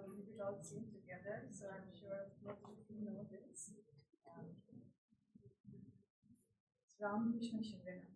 keep it all sing together. So I'm sure most of you know this. Ram Krishna Sharanam.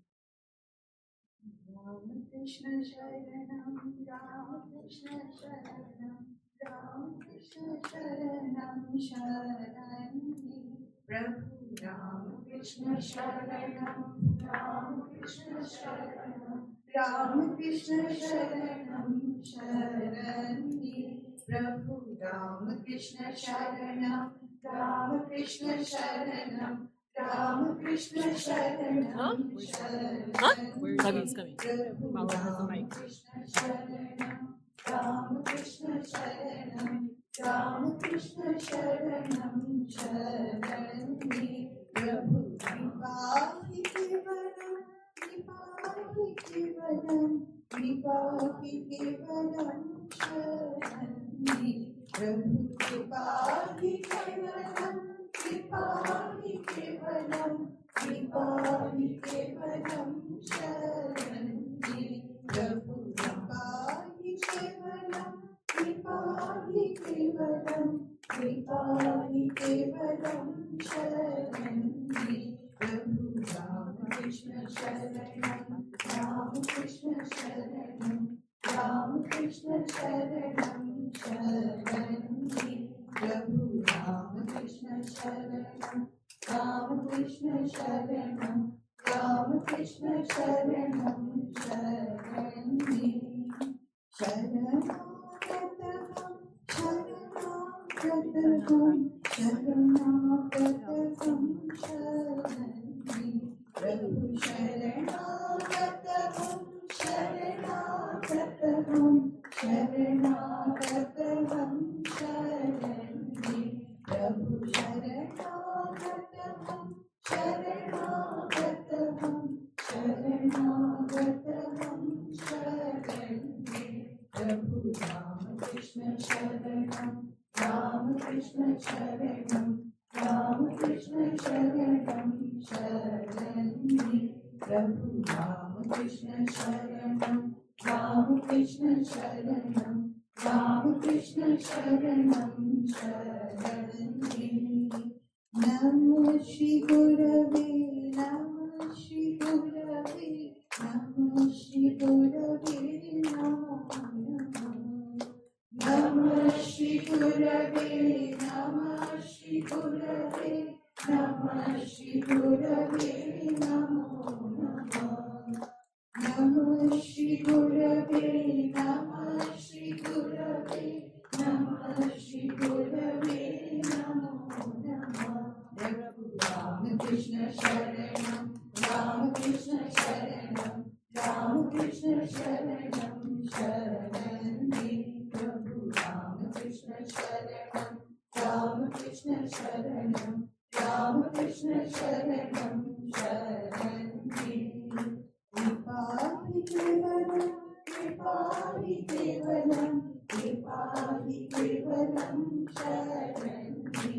Ram Krishna Sharanam, Ram Krishna Sharanam, Ram Krishna Sharanam, Sharani. Prabhu Ram Krishna Sharanam, Ram Krishna Sharanam, Ram Krishna Sharanam, Sharani. Prabhu Ram Krishna Sharanam, Ram Krishna Sharanam, Ram Krishna Sharanam, Sharani. Coming. Prabhu Ram Krishna Sharanam, Ram Krishna Sharanam, Ram Krishna Sharanam, Sharani. Prabhu Kripahi Kevalam, Kripahi Kevalam, Kripahi Kevalam, Sharani. Prabhu Kripahi Kevalam, Kripahi Kevalam, Kripahi Kevalam, Sharani. Prabhu Kripahi Kevalam, Kripahi Kevalam, Kripahi Kevalam, Sharani. Prabhu Ramakrishna Sharanam, Ramakrishna Sharanam, Ramakrishna Sharanam, Sharani. Prabhu Ramakrishna Sharanam, Ramakrishna Sharanam, Ramakrishna Sharanam, Sharani. Sharanam, Sharanam, Sharanam, Sharani. Prabhu Sharanam, Sharanam, Sharanam, Sharani. Prabhu Sharanam, Sharanam, Sharanam, Sharani. Prabhu Ramakrishna Sharanam, Ramakrishna Sharanam, Ramakrishna Sharanam, Sharani. Prabhu Ramakrishna Sharanam, Ramakrishna Sharanam, Ramakrishna Sharanam, Sharani. Namah Shri Gurave, Namah Shri Gurave, Namah Shri Gurave, Namah Shri Gurave, Namah Shri Gurave, Namah Shri Gurave, Namah Shri Gurave, Namah Shri Gurave, Namah Shri Gurave, Ramakrishna Sharanam, Ramakrishna Sharanam, Ramakrishna Sharanam, Sharani. Prabhu Ramakrishna Sharanam, Ramakrishna Sharanam, Ramakrishna Sharanam, Sharani. Kripahi Kevalam, Kripahi Kevalam, Kripahi Kevalam, Sharani.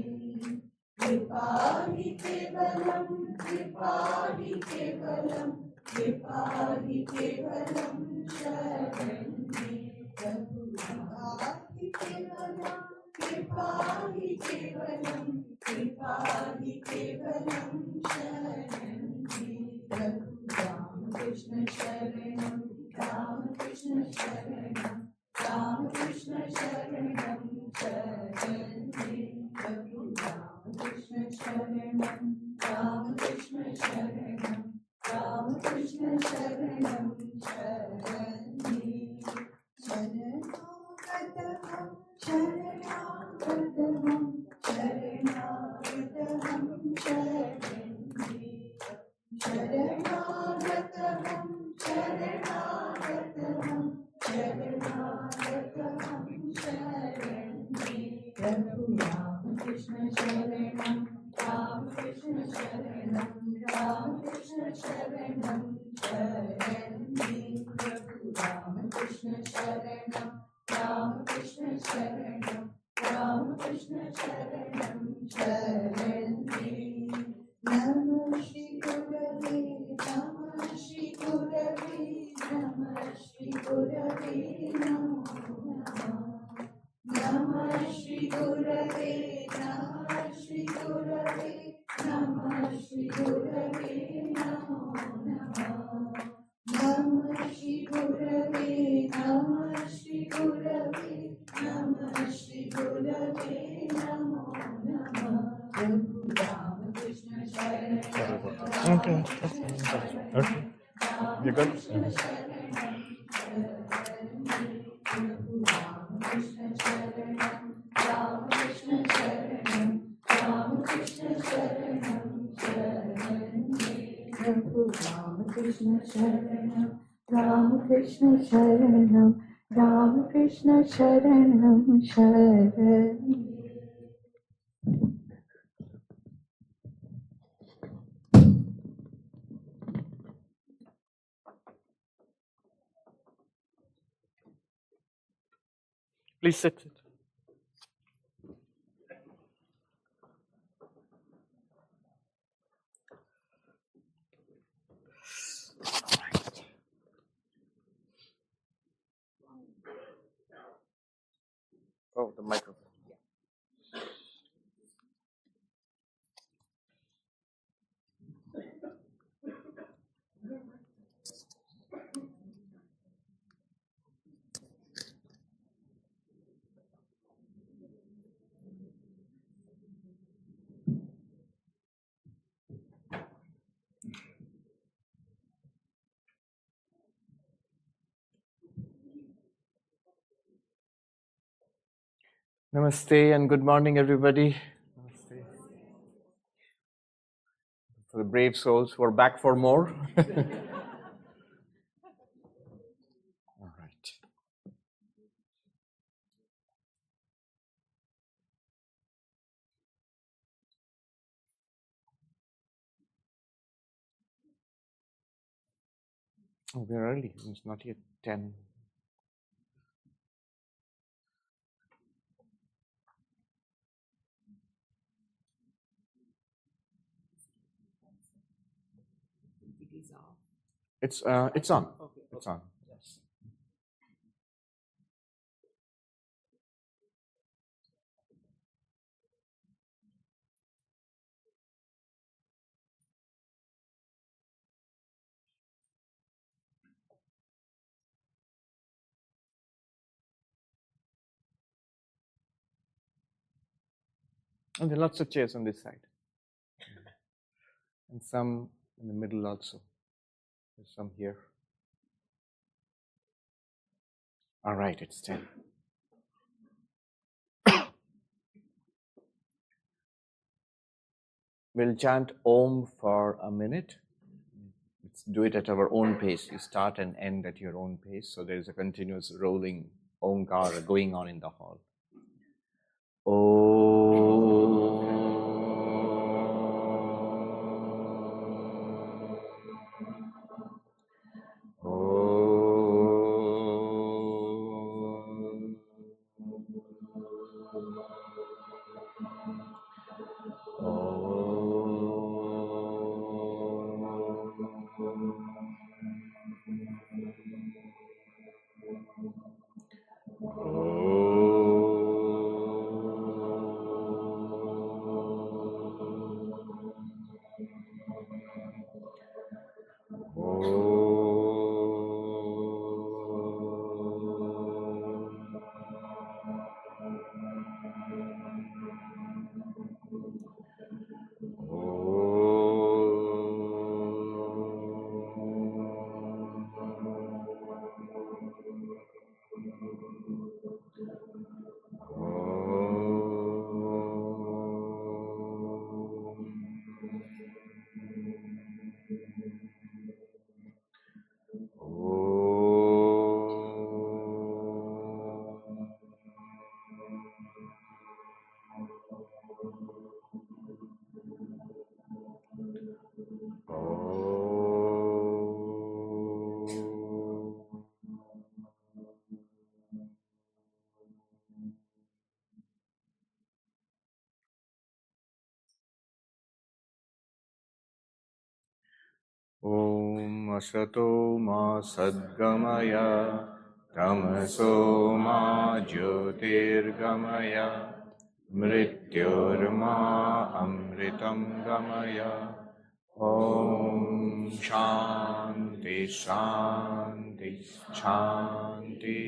Kripahi Kevalam, Kripahi Kevalam, Kripahi Kevalam, Sharani. Prabhu Kripahi Kevalam, Kripahi Kevalam, Kripahi Kevalam, Sharani. Prabhu Ramakrishna Sharanam, Ramakrishna Sharanam, Ramakrishna Sharanam, Sharani. Prabhu Ramakrishna Sharanam, Ramakrishna Sharanam, Ramakrishna Sharanam, Sharani. Sharanagatam, Sharanagatam, Sharanagatam, Sharani. Sharanagatam, Sharanagatam, Sharanagatam, Sharani. Prabhu Ramakrishna Sharanam, Ramakrishna Sharanam, Ramakrishna Sharanam, Sharani. Prabhu Ramakrishna Sharanam, Ramakrishna Sharanam, Ramakrishna Sharanam, Sharani. Namah Shri Gurave, Namah Shri Gurave, Namah Shri Gurave, Namah Shri Gurave Namah, Shri Gurave Namah, Shri Gurave Namo Namah. Namah Shri Gurave Namah, Shri Gurave Namah, Shri Gurave Namo Namah. Prabhu Ram Krishna Sharanam. Okay. Okay. You good? Prabhu Ram Krishna Sharanam. Ram Krishna Sharanam. Ram Krishna Sharanam. Prabhu Ram Krishna Sharanam. Ram Krishna Sharanam. Ram Krishna Sharanam. Sharanam. Please sit. Oh, the microphone. Namaste and good morning, everybody. Namaste. For the brave souls who are back for more. All right. Oh, we're early. It's not yet 10. It's on. It's on. Yes. And there are lots of chairs on this side. And some in the middle also. There's some here. All right, it's 10. We'll chant Om for a minute. Let's do it at our own pace. You start and end at your own pace. So there's a continuous rolling Omkara going on in the hall. Om Asato Ma Sadgamaya Tamaso Ma Jyotirgamaya Mrityorma amritam gamaya. Om Shanti Shanti Shanti.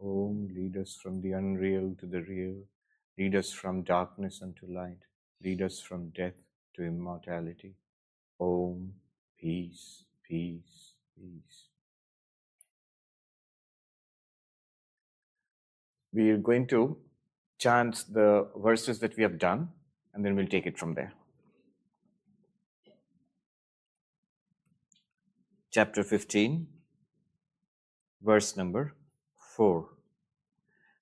Om, lead us from the unreal to the real. Lead us from darkness unto light. Lead us from death to immortality. Om, peace, peace, peace. We are going to chant the verses that we have done, and then we'll take it from there. Chapter 15, verse number 4.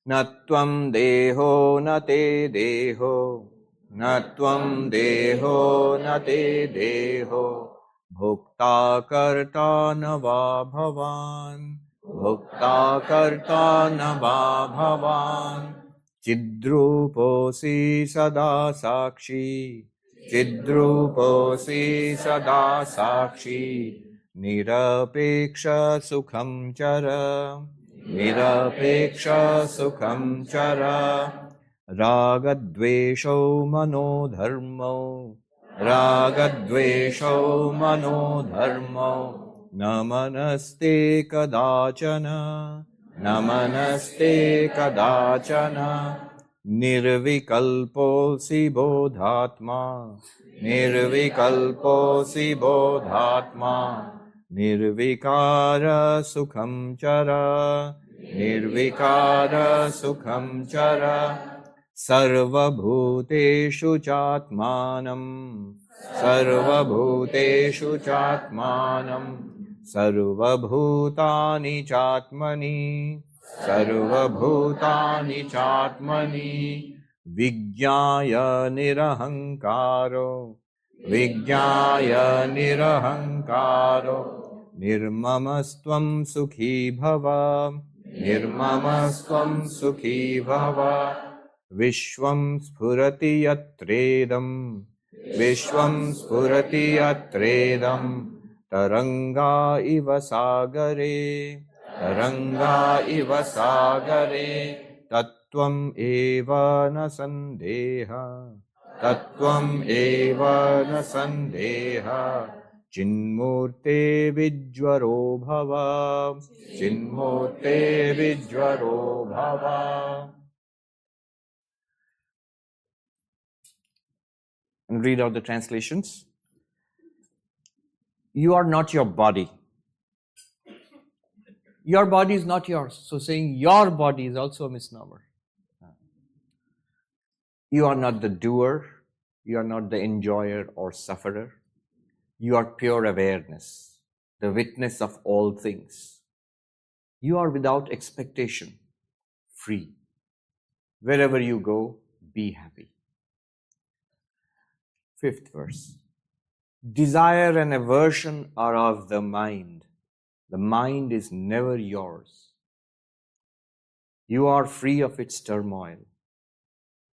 Natvam deho nate deho, natvam deho nate deho, bhukta karta nava bhavan, bhukta karta nava bhavan, chidruposi sada sakshi, chidruposi sada sakshi, nirapeksha sukham chara, nirapeksha sukham chara, ragadvesho mano dharmo, ragadvesho mano dharmo, namanaste kadachana, namanaste kadachana, nirvikalposi bodhatma, nirvikalposi bodhatma, nirvikara sukham chara, nirvikara sukham chara, sarvabhuteshu chatmanam, sarvabhuteshu chatmanam, sarvabhutani chatmani, sarvabhutani chatmani, vijñāya nirahankaro, vijñāya nirahankaro, nirmamastvam sukhi bhava, nirmamastvam sukhi bhava, vishvam spurati yatredam, vishvam spurati yatredam, taranga iva sagare, taranga iva sagare, tattvam eva na sandeha, tattvam eva na sandeha, chinmurte vijvaro bhava, chinmurte vijvaro bhava. And read out the translations. You are not your body. Your body is not yours. So saying your body is also a misnomer. You are not the doer. You are not the enjoyer or sufferer. You are pure awareness, the witness of all things. You are without expectation, free. Wherever you go, be happy. 5th verse. Desire and aversion are of the mind. The mind is never yours. You are free of its turmoil.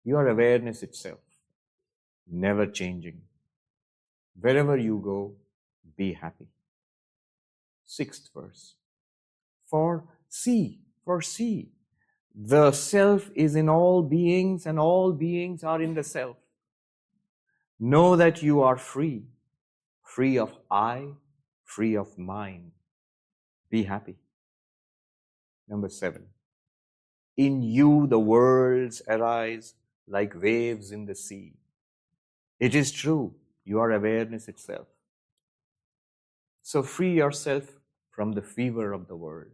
You are awareness itself, never changing. Wherever you go, be happy. 6th verse. For see, the self is in all beings and all beings are in the self. Know that you are free, free of I, free of mine. Be happy. Number 7. In you the worlds arise like waves in the sea. It is true, you are awareness itself. So free yourself from the fever of the world.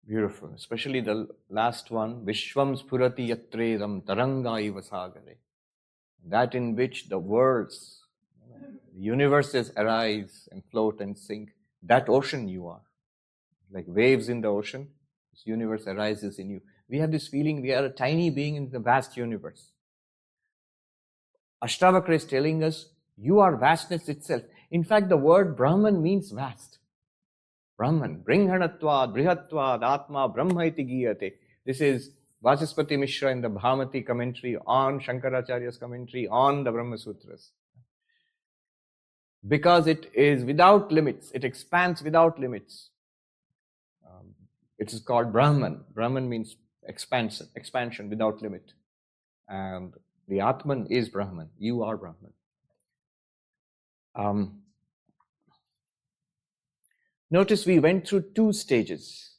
Beautiful, especially the last one, Vishvam spurati yatredam taranga iva sagare. That in which the worlds, the universes arise and float and sink. That ocean you are. Like waves in the ocean, this universe arises in you. We have this feeling we are a tiny being in the vast universe. Ashtavakra is telling us, you are vastness itself. In fact, the word Brahman means vast. Brahman, Bringhanatvad, Brihatvad, Atma, Brahma iti giyate. This is Vachaspati Mishra in the Bhamati commentary on Shankaracharya's commentary on the Brahma Sutras. Because it is without limits, it expands without limits. It is called Brahman. Brahman means expansion without limit. And the Atman is Brahman. You are Brahman. Notice we went through 2 stages.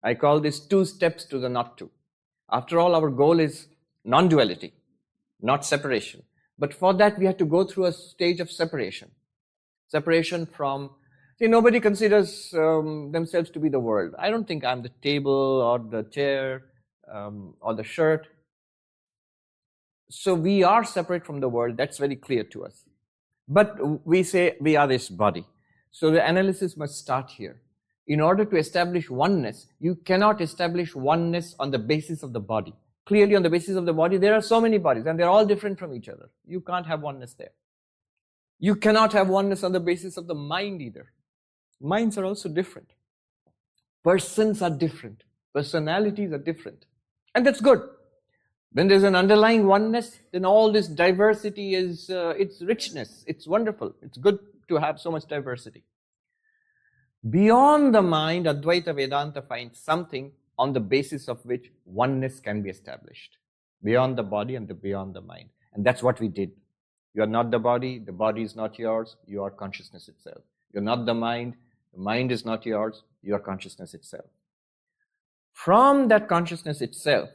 I call this 2 steps to the not to. After all, our goal is non-duality, not separation. But for that, we have to go through a stage of separation. Separation from, see, nobody considers themselves to be the world. I don't think I'm the table or the chair or the shirt. So we are separate from the world. That's very clear to us. But we say we are this body. So the analysis must start here. In order to establish oneness, you cannot establish oneness on the basis of the body. Clearly, on the basis of the body, there are so many bodies and they're all different from each other. You can't have oneness there. You cannot have oneness on the basis of the mind either. Minds are also different. Persons are different. Personalities are different. And that's good. When there's an underlying oneness, then all this diversity is, it's richness. It's wonderful. It's good to have so much diversity. Beyond the mind, Advaita Vedanta finds something on the basis of which oneness can be established. Beyond the body and beyond the mind. And that's what we did. You are not the body is not yours, you are consciousness itself. You're not the mind is not yours, you are consciousness itself. From that consciousness itself,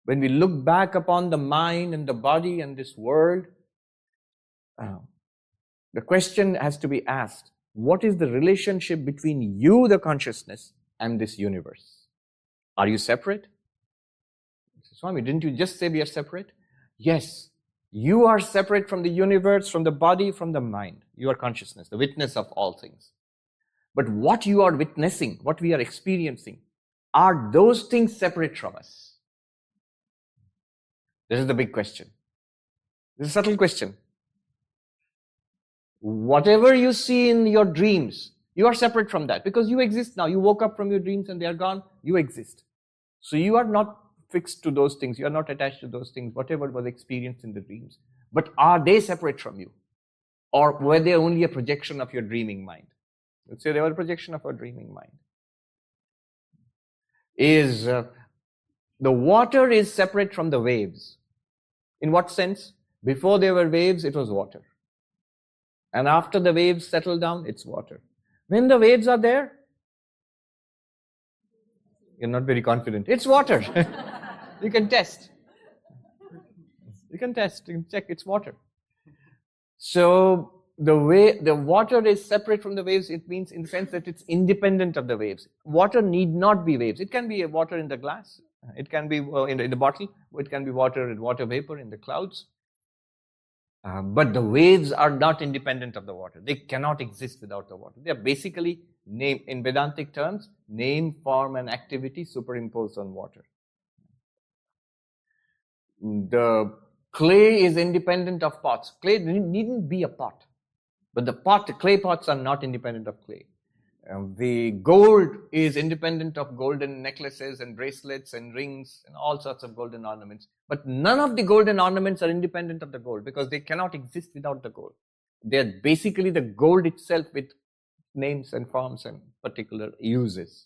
when we look back upon the mind and the body and this world, the question has to be asked, what is the relationship between you, the consciousness, and this universe? Are you separate? Swami, didn't you just say we are separate? Yes, you are separate from the universe, from the body, from the mind. You are consciousness, the witness of all things. But what you are witnessing, what we are experiencing, are those things separate from us? This is the big question. This is a subtle question. Whatever you see in your dreams, you are separate from that because you exist now. You woke up from your dreams and they are gone. You exist. So you are not fixed to those things. You are not attached to those things, whatever was experienced in the dreams. But are they separate from you? Or were they only a projection of your dreaming mind? Let's say they were a projection of our dreaming mind. The water is separate from the waves. In what sense? Before there were waves, it was water. And after the waves settle down, it's water. When the waves are there, you're not very confident. It's water. You can test. You can check, it's water. So the way the water is separate from the waves, it means in the sense that it's independent of the waves. Water need not be waves. It can be water in the glass. It can be in the bottle. It can be water and water vapor in the clouds. But the waves are not independent of the water. They cannot exist without the water. They are basically, in Vedantic terms, name, form, and activity superimposed on water. The clay is independent of pots. Clay needn't be a pot. But the clay pots are not independent of clay. The gold is independent of golden necklaces and bracelets and rings and all sorts of golden ornaments. But none of the golden ornaments are independent of the gold because they cannot exist without the gold. They are basically the gold itself with names and forms and particular uses.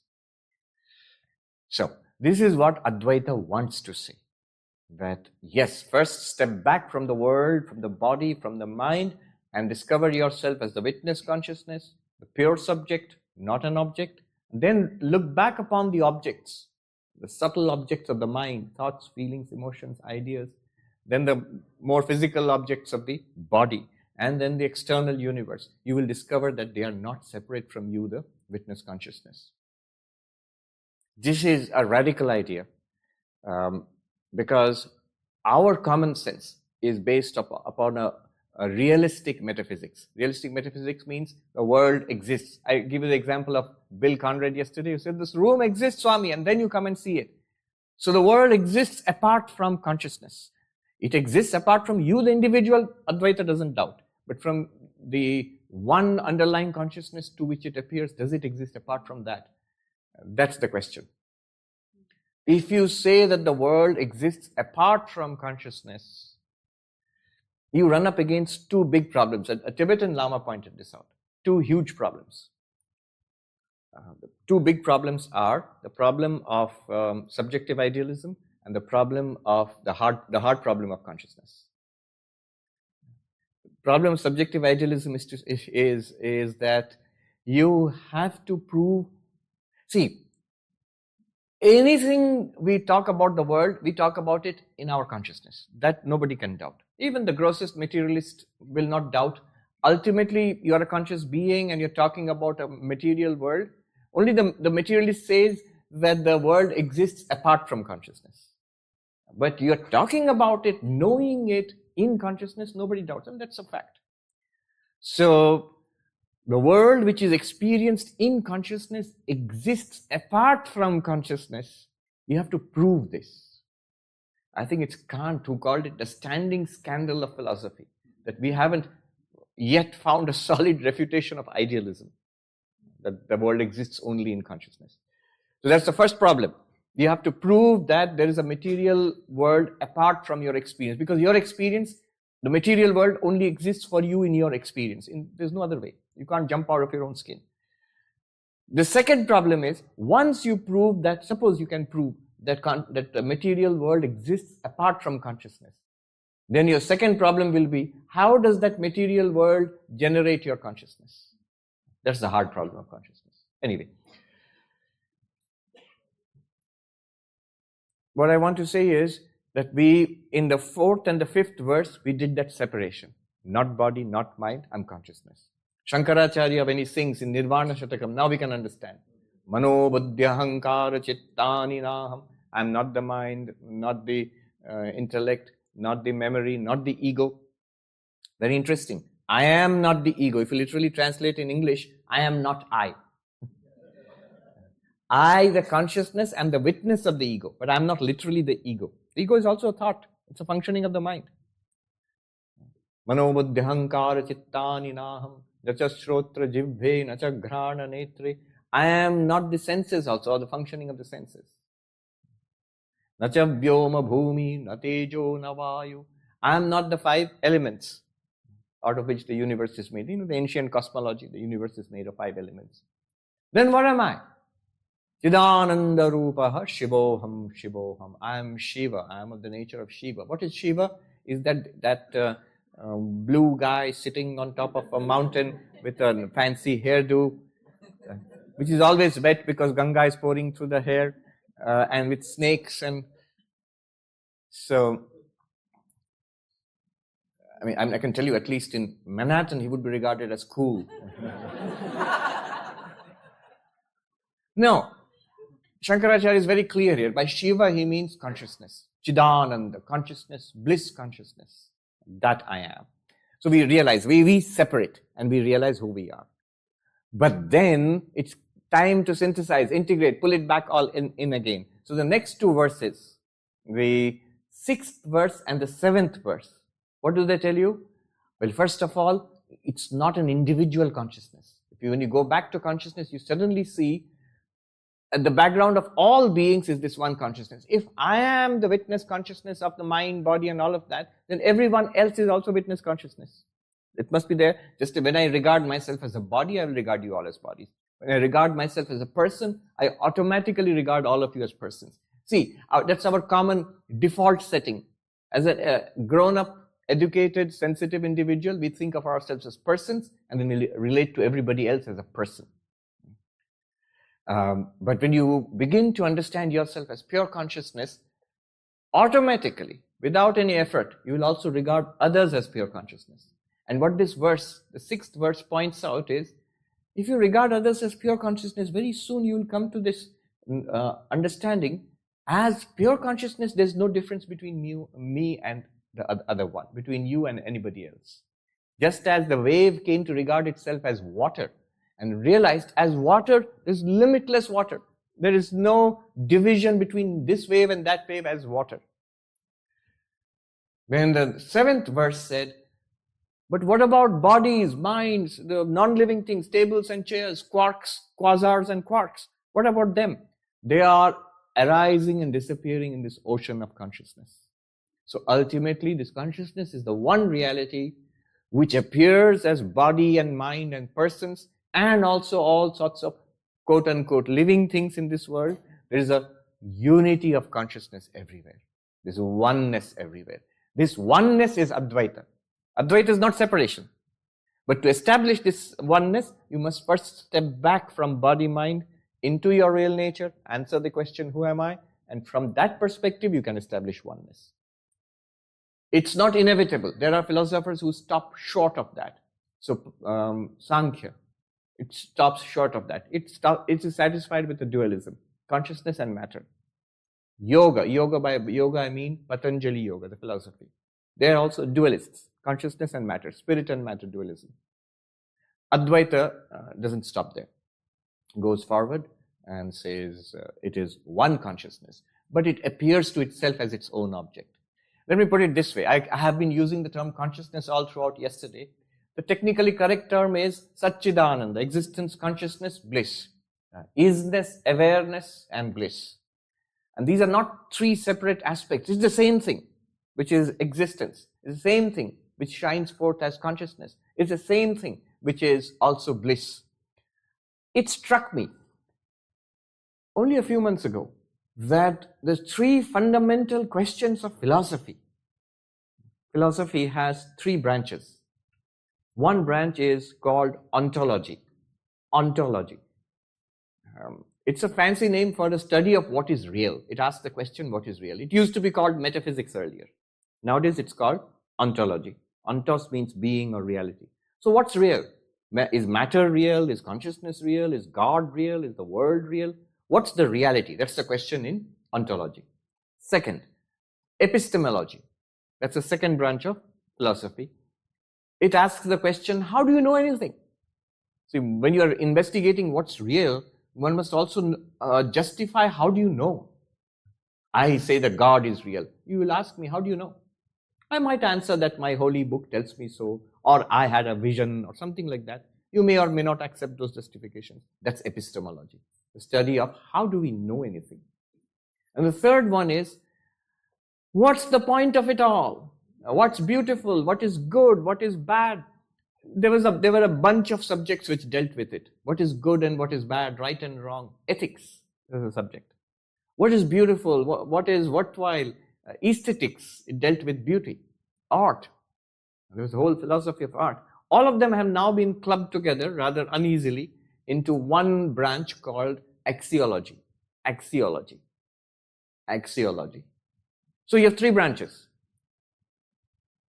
So, this is what Advaita wants to say. That yes, first step back from the world, from the body, from the mind, and discover yourself as the witness consciousness, the pure subject, not an object. Then look back upon the objects, the subtle objects of the mind, thoughts, feelings, emotions, ideas, then the more physical objects of the body, and then the external universe. You will discover that they are not separate from you, the witness consciousness. This is a radical idea because our common sense is based upon a realistic metaphysics. Realistic metaphysics means the world exists. I give you the example of Bill Conrad yesterday. You said, this room exists, Swami, and then you come and see it. So the world exists apart from consciousness. It exists apart from you, the individual. Advaita doesn't doubt. But from the one underlying consciousness to which it appears, does it exist apart from that? That's the question. If you say that the world exists apart from consciousness, you run up against 2 big problems. A Tibetan Lama pointed this out. 2 huge problems. The two big problems are the problem of subjective idealism and the problem of the hard problem of consciousness. The problem of subjective idealism is that you have to prove. See, anything we talk about the world, we talk about it in our consciousness. That nobody can doubt. Even the grossest materialist will not doubt. Ultimately, you are a conscious being and you're talking about a material world. Only the materialist says that the world exists apart from consciousness. But you're talking about it, knowing it in consciousness, nobody doubts, and that's a fact. So, the world which is experienced in consciousness exists apart from consciousness. You have to prove this. I think it's Kant who called it the standing scandal of philosophy, that we haven't yet found a solid refutation of idealism, that the world exists only in consciousness. So that's the first problem. You have to prove that there is a material world apart from your experience, because your experience, the material world only exists for you in your experience. There's no other way. You can't jump out of your own skin. The second problem is, once you prove that, suppose you can prove that the material world exists apart from consciousness, then your second problem will be, how does that material world generate your consciousness? That's the hard problem of consciousness. Anyway, what I want to say is that we, in the fourth and the fifth verse, we did that separation. Not body, not mind, I'm consciousness. Shankaracharya, when he sings in Nirvana Shatakam, now we can understand. Mano buddhya hankara chittani naham. I'm not the mind, not the intellect, not the memory, not the ego. Very interesting. I am not the ego. If you literally translate in English, I am not I. I, the consciousness, am the witness of the ego, but I'm not literally the ego. The ego is also a thought. It's a functioning of the mind. Mano buddhi hankara chittani naham nacha shrotra jibhe nacha ghrana netre. I am not the senses also, or the functioning of the senses. Nacha vyoma bhumi natejo navayu. I am not the five elements out of which the universe is made. You know, the ancient cosmology, the universe is made of 5 elements. Then what am I? Chidananda Rupaha Shivoham Shivoham. I am Shiva. I am of the nature of Shiva. What is Shiva? Is that blue guy sitting on top of a mountain with a fancy hairdo, which is always wet because Ganga is pouring through the hair, and with snakes. And so, I mean, I can tell you, at least in Manhattan, he would be regarded as cool. No. Shankaracharya is very clear here. By Shiva, he means consciousness. Chidananda, consciousness, bliss consciousness. That I am. So we realize, we separate and we realize who we are. But then it's time to synthesize, integrate, pull it back all in again. So the next 2 verses, the 6th verse and the 7th verse, what do they tell you? Well, first of all, it's not an individual consciousness. When you go back to consciousness, you suddenly see at the background of all beings is this one consciousness. If I am the witness consciousness of the mind, body and all of that, then everyone else is also witness consciousness. It must be there. Just when I regard myself as a body, I will regard you all as bodies. When I regard myself as a person, I automatically regard all of you as persons. See, that's our common default setting. As a grown-up, educated, sensitive individual, we think of ourselves as persons and then we relate to everybody else as a person. But when you begin to understand yourself as pure consciousness, automatically, without any effort, you will also regard others as pure consciousness. And what this verse, the 6th verse, points out is, if you regard others as pure consciousness, very soon you will come to this understanding, as pure consciousness, there's no difference between me and the other one, between you and anybody else. Just as the wave came to regard itself as water, and realized as water is limitless water. There is no division between this wave and that wave as water. Then the 7th verse said, but what about bodies, minds, the non-living things, tables and chairs, quarks, quasars and quarks? What about them? They are arising and disappearing in this ocean of consciousness. So ultimately, this consciousness is the one reality which appears as body and mind and persons, and also all sorts of quote unquote living things in this world, there is a unity of consciousness everywhere. There's oneness everywhere. This oneness is Advaita. Advaita is not separation. But to establish this oneness, you must first step back from body-mind into your real nature, answer the question, who am I? And from that perspective, you can establish oneness. It's not inevitable. There are philosophers who stop short of that. So, Sankhya, it stops short of that. It is satisfied with the dualism, consciousness and matter. Yoga, by yoga I mean Patanjali Yoga, the philosophy. They are also dualists, consciousness and matter, spirit and matter dualism. Advaita doesn't stop there. Goes forward and says it is one consciousness, but it appears to itself as its own object. Let me put it this way. I have been using the term consciousness all throughout yesterday. The technically correct term is Satchidananda, existence, consciousness, bliss. Isness, awareness, and bliss. And these are not three separate aspects. It's the same thing, which is existence. It's the same thing, which shines forth as consciousness. It's the same thing, which is also bliss. It struck me only a few months ago that the three fundamental questions of philosophy. Philosophy has three branches. One branch is called ontology. Ontology. It's a fancy name for the study of what is real. It asks the question, what is real? It used to be called metaphysics earlier. Nowadays, it's called ontology. Ontos means being or reality. So what's real? Is matter real? Is consciousness real? Is God real? Is the world real? What's the reality? That's the question in ontology. Second, epistemology. That's the second branch of philosophy. It asks the question, how do you know anything? See, when you are investigating what's real, one must also justify, how do you know? I say that God is real. You will ask me, how do you know? I might answer that my holy book tells me so, or I had a vision, or something like that. You may or may not accept those justifications. That's epistemology, the study of how do we know anything. And the third one is, what's the point of it all? What's beautiful? What is good? What is bad? There were a bunch of subjects which dealt with it. What is good and what is bad, right and wrong? Ethics is a subject. What is beautiful? What is worthwhile? Aesthetics, it dealt with beauty. Art, there was a whole philosophy of art. All of them have now been clubbed together rather uneasily into one branch called axiology. Axiology. Axiology. So you have three branches: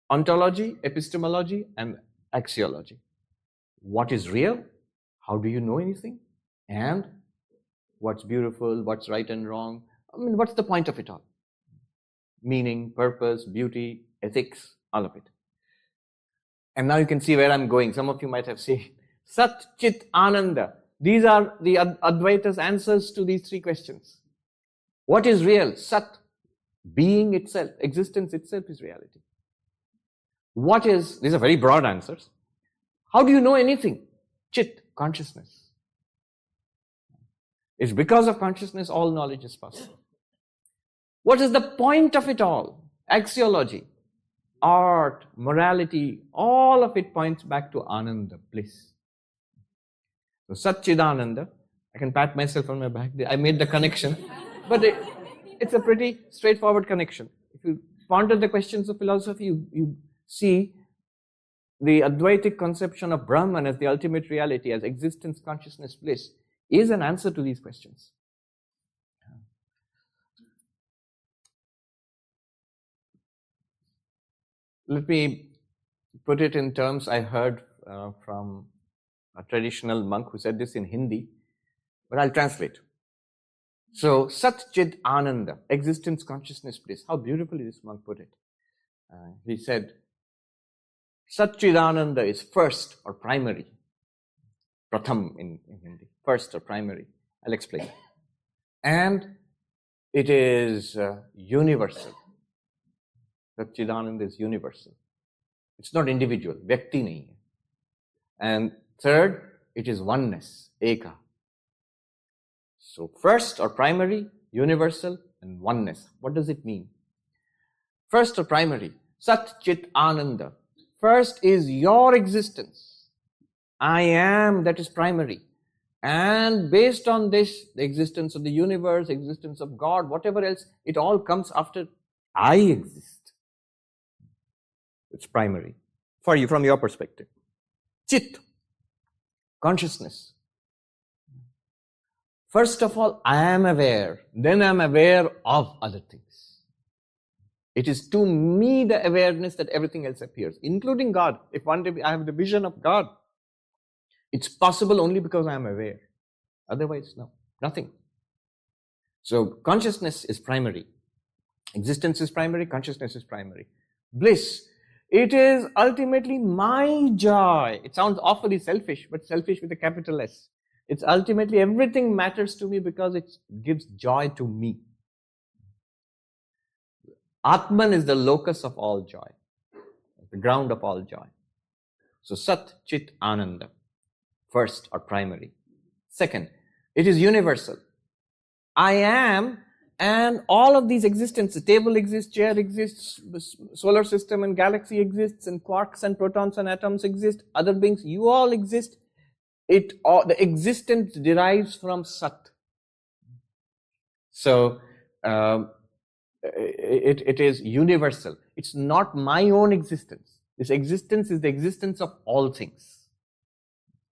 ontology, epistemology, and axiology. What is real? How do you know anything? And what's beautiful? What's right and wrong? I mean, what's the point of it all? Meaning, purpose, beauty, ethics, all of it. And now you can see where I'm going. Some of you might have seen Sat, Chit, Ananda. These are the Advaita's answers to these three questions. What is real? Sat, being itself, existence itself is reality. What is, these are very broad answers. How do you know anything? Chit, consciousness. It's because of consciousness all knowledge is possible. What is the point of it all? Axiology, art, morality, all of it points back to Ananda, bliss. So Satchidananda, I can pat myself on my back, I made the connection, but it's a pretty straightforward connection. If you ponder the questions of philosophy, you see the Advaitic conception of Brahman as the ultimate reality, as existence, consciousness, bliss, is an answer to these questions. Let me put it in terms I heard from a traditional monk who said this in Hindi, but I'll translate. So, Sat Chit Ananda, existence, consciousness, bliss. How beautifully this monk put it. He said, Satchidananda is first or primary. Pratham in Hindi, first or primary. I'll explain. And it is universal. Satchidananda is universal. It's not individual, vyakti nahi hai. And third, it is oneness, eka. So first or primary, universal, and oneness. What does it mean? First or primary, Sat Chit Ananda. First is your existence. I am, that is primary. And based on this, the existence of the universe, existence of God, whatever else, it all comes after I exist. It's primary for you from your perspective. Chit, consciousness. First of all, I am aware, then I am aware of other things. It is to me the awareness that everything else appears, including God. If one day I have the vision of God, it's possible only because I am aware. Otherwise, no, nothing. So consciousness is primary. Existence is primary, consciousness is primary. Bliss, it is ultimately my joy. It sounds awfully selfish, but selfish with a capital S. It's ultimately everything matters to me because it gives joy to me. Atman is the locus of all joy, the ground of all joy. So Sat, Chit, Ananda, first or primary. Second, it is universal. I am, and all of these existences, table exists, chair exists, solar system and galaxy exists, and quarks and protons and atoms exist, other beings, you all exist. The existence derives from Sat. So, it is universal. It's not my own existence. This existence is the existence of all things.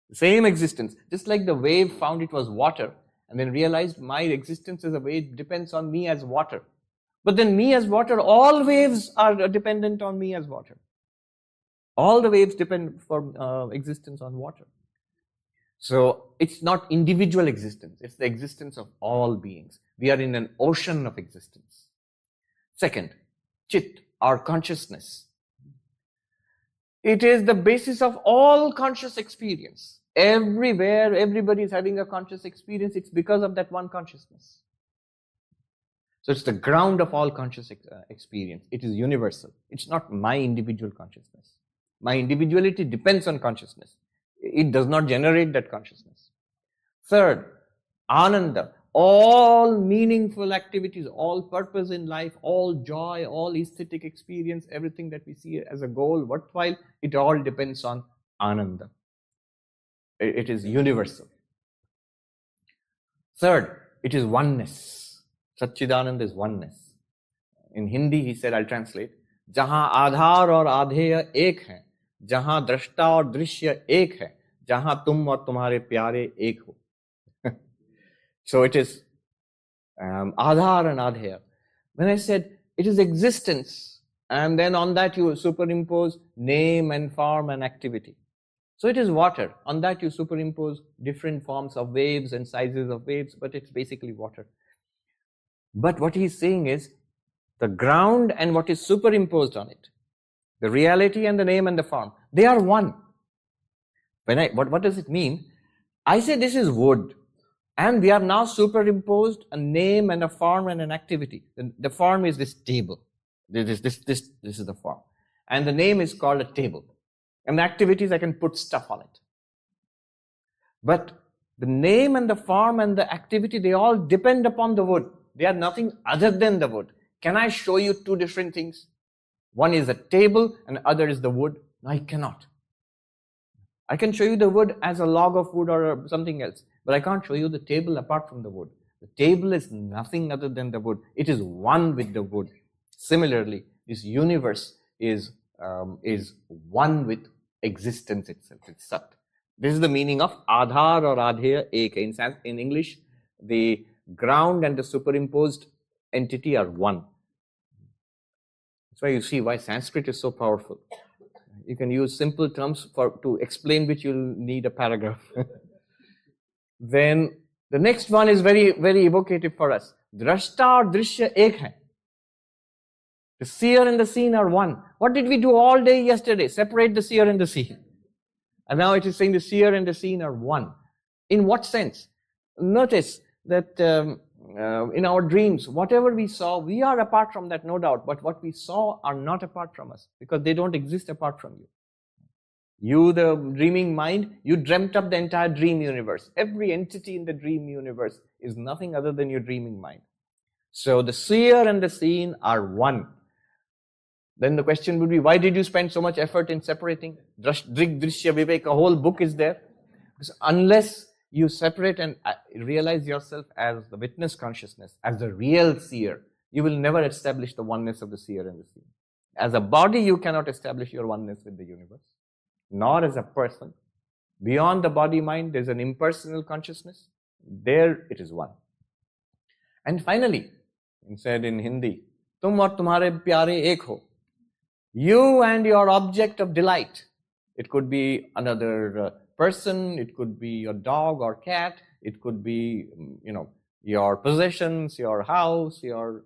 The same existence. Just like the wave found it was water and then realized my existence as a wave depends on me as water. But then me as water, all waves are dependent on me as water. All the waves depend for existence on water. So it's not individual existence. It's the existence of all beings. We are in an ocean of existence. Second, Chit, our consciousness. It is the basis of all conscious experience. Everywhere, everybody is having a conscious experience. It's because of that one consciousness. So it's the ground of all conscious experience. It is universal. It's not my individual consciousness. My individuality depends on consciousness. It does not generate that consciousness. Third, Ananda. All meaningful activities, all purpose in life, all joy, all aesthetic experience, everything that we see as a goal, worthwhile, it all depends on Ananda. It is universal. Third, it is oneness. Satchidananda is oneness. In Hindi, he said, I'll translate, Jahan aadhar aur aadheya ek hai, jahan drashta aur drishya ek hai, jahan tum aur tumhare pyare ek ho. So it is Aadhar and Adhya. When I said it is existence, and then on that you superimpose name and form and activity. So it is water. On that you superimpose different forms of waves and sizes of waves, but it's basically water. But what he's saying is the ground and what is superimposed on it, the reality and the name and the form, they are one. What does it mean? I say this is wood. And we have now superimposed a name and a form and an activity. The form is this table. This is the form. And the name is called a table. And the activities, I can put stuff on it. But the name and the form and the activity, they all depend upon the wood. They are nothing other than the wood. Can I show you two different things? One is a table and the other is the wood. No, I cannot. I can show you the wood as a log of wood or something else. But I can't show you the table apart from the wood. The table is nothing other than the wood. It is one with the wood. Similarly, this universe is one with existence itself. It's Sat. This is the meaning of Aadhar or Adheya Ek. In English, the ground and the superimposed entity are one. That's why you see why Sanskrit is so powerful. You can use simple terms to explain which you'll need a paragraph. Then the next one is very, very evocative for us. Drashta or drishya ek hai. The seer and the seen are one. What did we do all day yesterday? Separate the seer and the seen. And now it is saying the seer and the seen are one. In what sense? Notice that in our dreams, whatever we saw, we are apart from that, no doubt. But what we saw are not apart from us because they don't exist apart from you. You, the dreaming mind, you dreamt up the entire dream universe. Every entity in the dream universe is nothing other than your dreaming mind. So the seer and the seen are one. Then the question would be, why did you spend so much effort in separating? Drig, Drishya, Vivek, a whole book is there. Because unless you separate and realize yourself as the witness consciousness, as the real seer, you will never establish the oneness of the seer and the seen. As a body, you cannot establish your oneness with the universe, nor as a person. Beyond the body-mind, there's an impersonal consciousness. There it is one. And finally, he said in Hindi, Tum aur tumhare pyare ek ho. You and your object of delight. It could be another person, it could be your dog or cat, it could be, your possessions, your house, your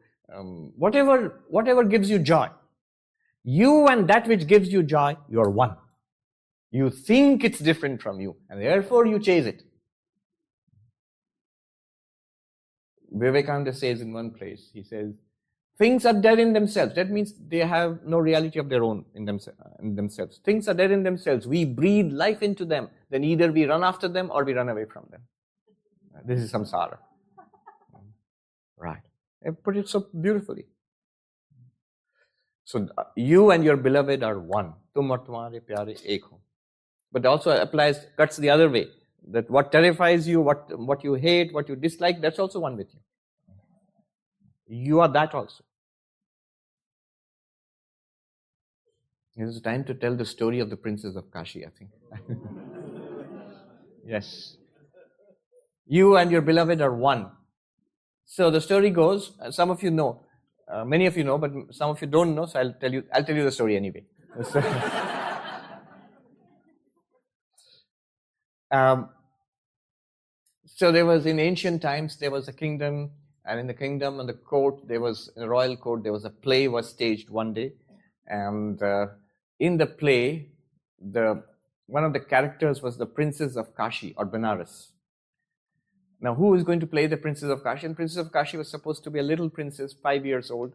whatever gives you joy. You and that which gives you joy, you are one. You think it's different from you, and therefore you chase it. Vivekananda says in one place, he says, things are dead in themselves. That means they have no reality of their own in themselves. Things are dead in themselves. We breathe life into them. Then either we run after them or we run away from them. This is samsara. Right. I put it so beautifully. So you and your beloved are one. Tum aur tumhare pyare ek ho. But also cuts the other way. That what terrifies you, what you hate, what you dislike, that's also one with you. You are that also. It is time to tell the story of the princess of Kashi, I think. Yes. You and your beloved are one. So the story goes, some of you know, many of you know, but some of you don't know, so I'll tell you the story anyway. So there was, in ancient times, there was a kingdom, and in the kingdom and the court, in the royal court, there was a play was staged one day, and in the play, one of the characters was the princess of Kashi or Benares. Now, who is going to play the princess of Kashi? And princess of Kashi was supposed to be a little princess, 5 years old,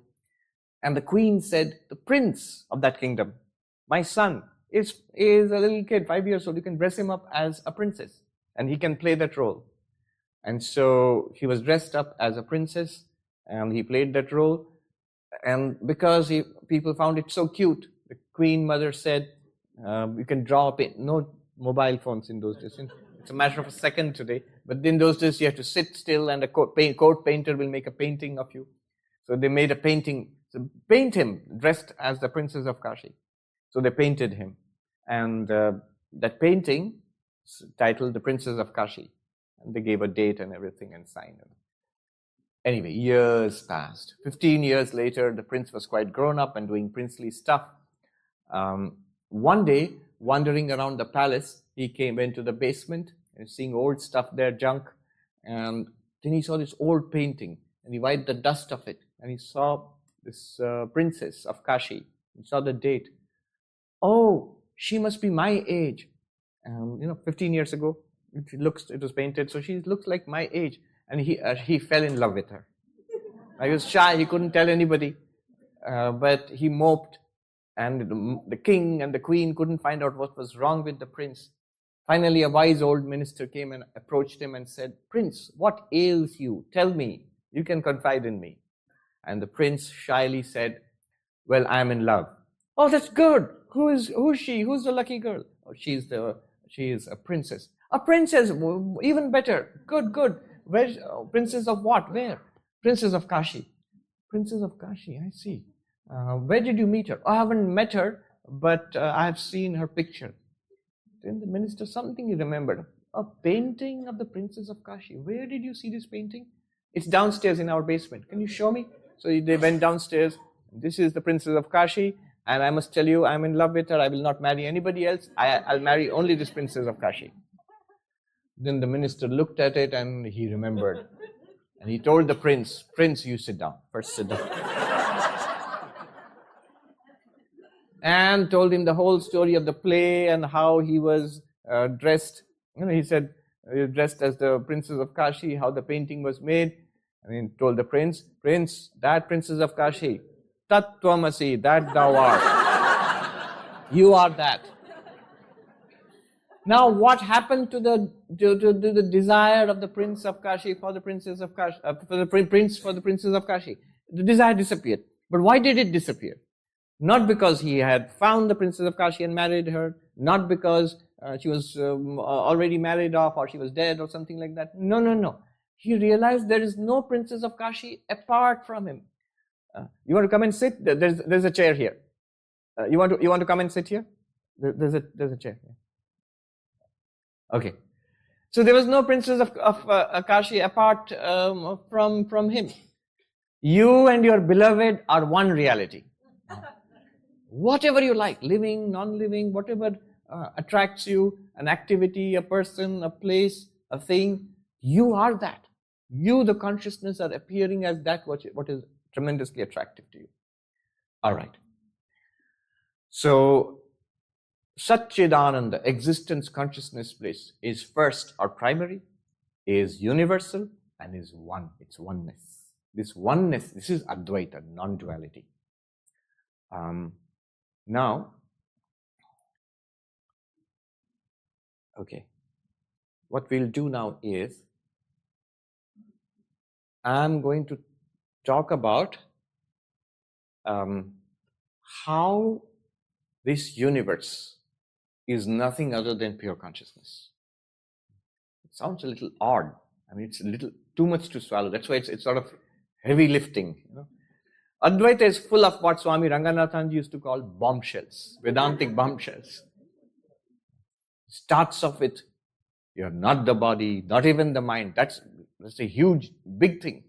and the queen said, the prince of that kingdom, my son, is a little kid, 5 years old, you can dress him up as a princess, and he can play that role. And so he was dressed up as a princess, and he played that role. And because people found it so cute, the queen mother said, you can draw no mobile phones in those days. It's a matter of a second today. But in those days, you have to sit still, and a court painter will make a painting of you. So they made a painting. So paint him dressed as the princess of Kashi. So they painted him. And that painting titled The Princess of Kashi. And they gave a date and everything and signed it. Anyway, years passed. 15 years later, the prince was quite grown up and doing princely stuff. One day, wandering around the palace, he went to the basement and seeing old stuff there, junk. And then he saw this old painting and he wiped the dust of it. And he saw this princess of Kashi. He saw the date. Oh, she must be my age. 15 years ago. It was painted, so she looks like my age. And he fell in love with her. He was shy, he couldn't tell anybody. But he moped, and the king and the queen couldn't find out what was wrong with the prince. Finally, a wise old minister came and approached him and said, Prince, what ails you? Tell me, you can confide in me. And the prince shyly said, well, I'm in love. Oh, that's good. Who's she? Who's the lucky girl? Oh, she is a princess. A princess, even better. Good. Where? Princess of what? Where? Princess of Kashi. Princess of Kashi, I see. Where did you meet her? Oh, I haven't met her, but I have seen her picture. Then the minister, something he remembered. A painting of the Princess of Kashi. Where did you see this painting? It's downstairs in our basement. Can you show me? So they went downstairs. This is the Princess of Kashi. And I must tell you, I'm in love with her. I will not marry anybody else. I'll marry only this Princess of Kashi. Then the minister looked at it and he remembered. And he told the prince, Prince, you sit down. First sit down. And told him the whole story of the play and how he was dressed. He said, dressed as the Princess of Kashi, how the painting was made. And he told the prince, Prince, that Princess of Kashi, Tat Tvamasi, that thou art. You are that. Now, what happened to the desire of the Prince of Kashi for the Princess of Kashi, for the Princess of Kashi? The desire disappeared. But why did it disappear? Not because he had found the Princess of Kashi and married her, not because she was already married off, or she was dead, or something like that. No, no, no. He realized there is no princess of Kashi apart from him. You want to come and sit? There's a chair here. You want to come and sit here? There's a chair here. Okay. So there was no princess of Kashi apart from him. You and your beloved are one reality. Whatever you like, living, non-living, whatever attracts you, an activity, a person, a place, a thing, you are that. You, the consciousness, are appearing as that what is tremendously attractive to you. All right. So, Satchidananda, existence, consciousness, bliss, is first or primary, is universal, and is one. It's oneness. This oneness, this is Advaita, non-duality. Now, okay, what we'll do now is, I'm going to talk about how this universe is nothing other than pure consciousness. It sounds a little odd. I mean, it's a little too much to swallow. That's why it's sort of heavy lifting. You know? Advaita is full of what Swami Ranganathanji used to call bombshells, Vedantic bombshells. Starts off with, you're not the body, not even the mind. That's a huge, big thing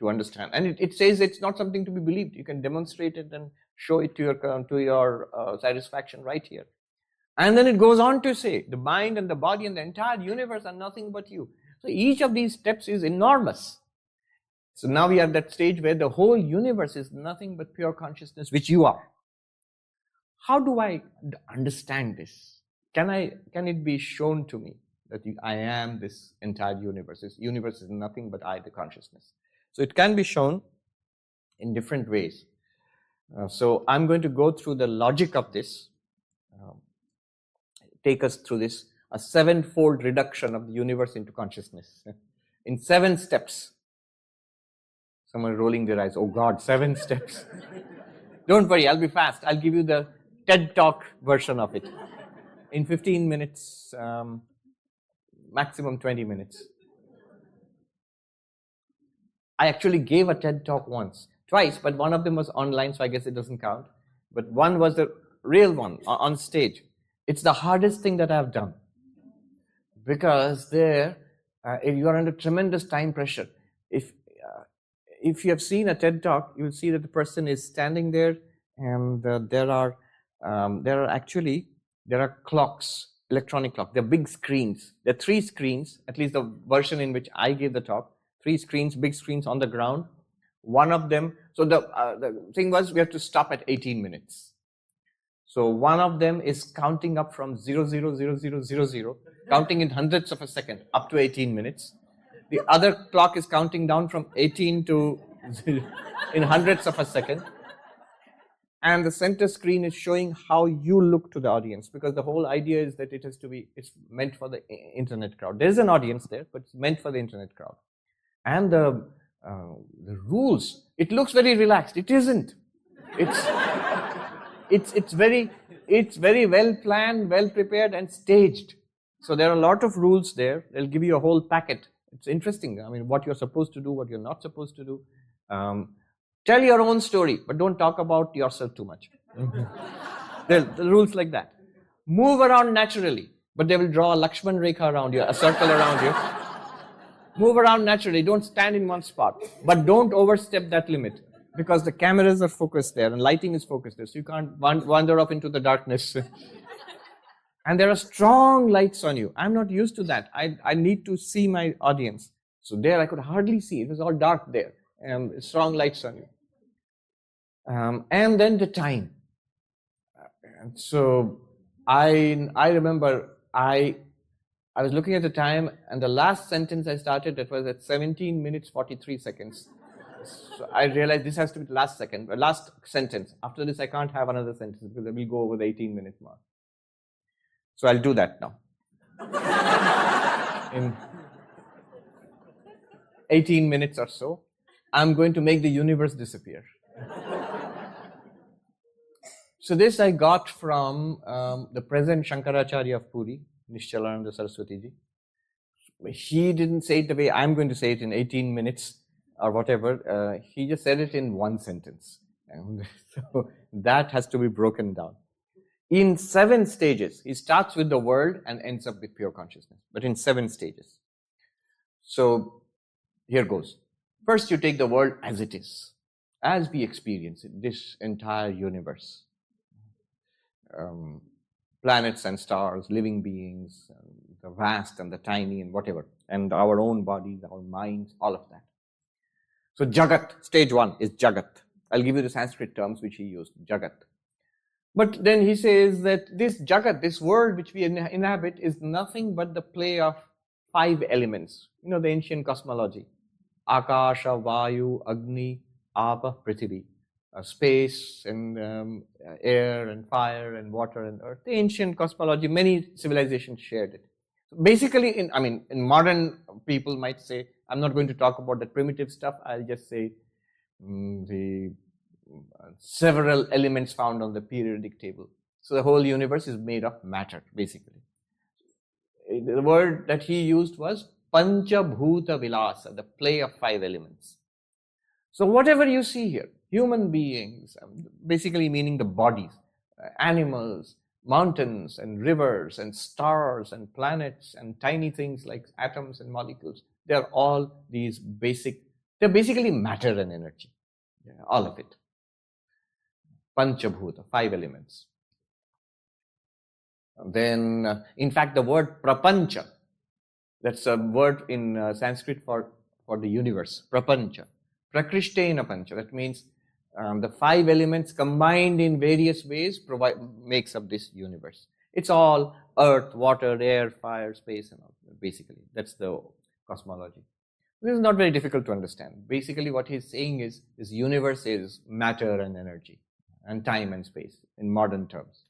to understand. And it says it's not something to be believed. You can demonstrate it and show it to your satisfaction right here. And then it goes on to say, the mind and the body and the entire universe are nothing but you. So each of these steps is enormous. So now we are at that stage where the whole universe is nothing but pure consciousness, which you are. How do I understand this? Can it be shown to me that I am this entire universe? This universe is nothing but I, the consciousness. So it can be shown in different ways. So I'm going to go through the logic of this, take us through this, a sevenfold reduction of the universe into consciousness in 7 steps. Someone rolling their eyes, oh God, 7 steps. Don't worry, I'll be fast. I'll give you the TED Talk version of it in 15 minutes, maximum 20 minutes. I actually gave a TED Talk twice, but one of them was online, so I guess it doesn't count. But one was the real one on stage. It's the hardest thing that I've done because there you are under tremendous time pressure. If you have seen a TED Talk, you will see that the person is standing there, and there are clocks, electronic clocks. They're big screens. There are 3 screens, at least the version in which I gave the talk. 3 screens, big screens on the ground. One of them, so the thing was we have to stop at 18 minutes. So one of them is counting up from 0.000000, counting in hundredths of a second up to 18 minutes. The other clock is counting down from 18 to 0 in hundredths of a second. And the center screen is showing how you look to the audience, because the whole idea is that it's meant for the internet crowd. There is an audience there, but it's meant for the internet crowd. And the rules, it looks very relaxed. It isn't. It's very well planned, well prepared, and staged. So there are a lot of rules there. They'll give you a whole packet. It's interesting. I mean, what you're supposed to do, what you're not supposed to do. Tell your own story, but don't talk about yourself too much. The rules like that. Move around naturally, but they will draw a Lakshman Rekha around you, a circle around you. Move around naturally. Don't stand in one spot, but don't overstep that limit, because the cameras are focused there and lighting is focused there, so you can't wander off into the darkness. And there are strong lights on you. I'm not used to that. I need to see my audience. So there I could hardly see. It was all dark there. Strong lights on you. And then the time. And so I remember I was looking at the time, and the last sentence I started, that was at 17 minutes 43 seconds. So I realized this has to be the last sentence. After this, I can't have another sentence because I will go over the 18-minute mark. So I'll do that now. In 18 minutes or so, I'm going to make the universe disappear. So this I got from the present Shankaracharya of Puri, Nishchalananda Saraswati ji. He didn't say it the way I'm going to say it in 18 minutes or whatever. He just said it in one sentence. And so that has to be broken down. In 7 stages, he starts with the world and ends up with pure consciousness, but in 7 stages. So here goes. First, you take the world as it is, as we experience it, this entire universe. Planets and stars, living beings, the vast and the tiny and whatever, and our own bodies, our minds, all of that. So Jagat, stage 1 is Jagat. I'll give you the Sanskrit terms which he used, Jagat. But then he says that this Jagat, this world which we inhabit, is nothing but the play of 5 elements. You know, the ancient cosmology. Akasha, Vayu, Agni, Apa, Prithvi. Space and air and fire and water and earth. The ancient cosmology, many civilizations shared it. Basically, in modern people might say, I'm not going to talk about the primitive stuff. I'll just say the several elements found on the periodic table. So the whole universe is made of matter, basically. The word that he used was Pancha Bhuta Vilasa, the play of 5 elements. So whatever you see here, human beings, basically meaning the bodies, animals, mountains and rivers and stars and planets and tiny things like atoms and molecules, they are all these they're basically matter and energy, all of it. Panchabhuta, 5 elements. Then, in fact, the word prapancha, that's a word in Sanskrit for the universe, prapancha. Prakrishtena pancha, that means the 5 elements combined in various ways makes up this universe. It's all earth, water, air, fire, space, and all. Basically, that's the cosmology. This is not very difficult to understand. Basically, what he's saying is this universe is matter and energy, and time and space in modern terms.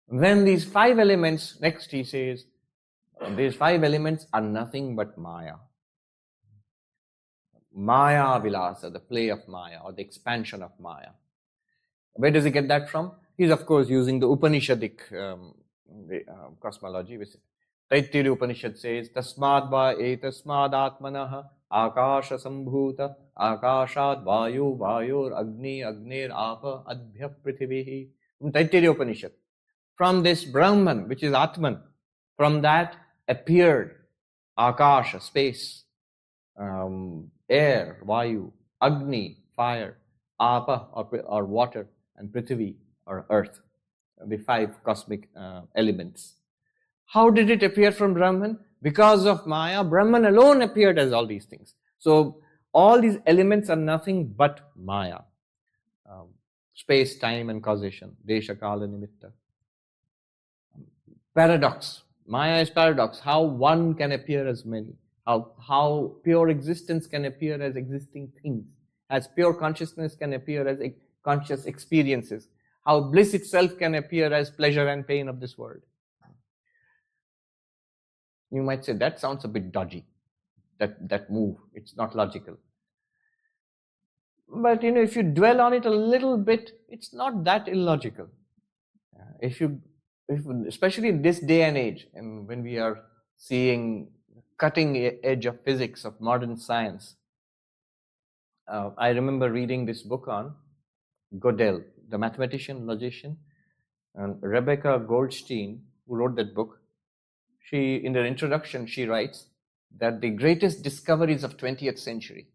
Then these 5 elements, next he says, these 5 elements are nothing but Maya. Maya Vilasa, the play of Maya or the expansion of Maya. Where does he get that from? He's of course using the Upanishadic cosmology. Taittiriya Upanishad says, Tasmad va etasmad atmanaha akasha sambhuta akashad vayu vayur agni agnir apa adbhya prithivihi. From Taittiriya Upanishad. From this Brahman, which is Atman, from that appeared Akasha, space, air, Vayu, Agni, fire, Apa or water, and Prithvi or earth, the 5 cosmic elements. How did it appear from Brahman? Because of Maya, Brahman alone appeared as all these things. So all these elements are nothing but Maya. Space, time and causation, Desha, Kala, Nimitta. Paradox. Maya is paradox. How one can appear as many. How pure existence can appear as existing things. As pure consciousness can appear as conscious experiences. How bliss itself can appear as pleasure and pain of this world. You might say, that sounds a bit dodgy. That move. It's not logical. But if you dwell on it a little bit, it's not that illogical. Especially in this day and age, and when we are seeing cutting edge of physics, of modern science. I remember reading this book on Gödel, the mathematician, logician, and Rebecca Goldstein, who wrote that book. In their introduction, she writes that the greatest discoveries of 20th century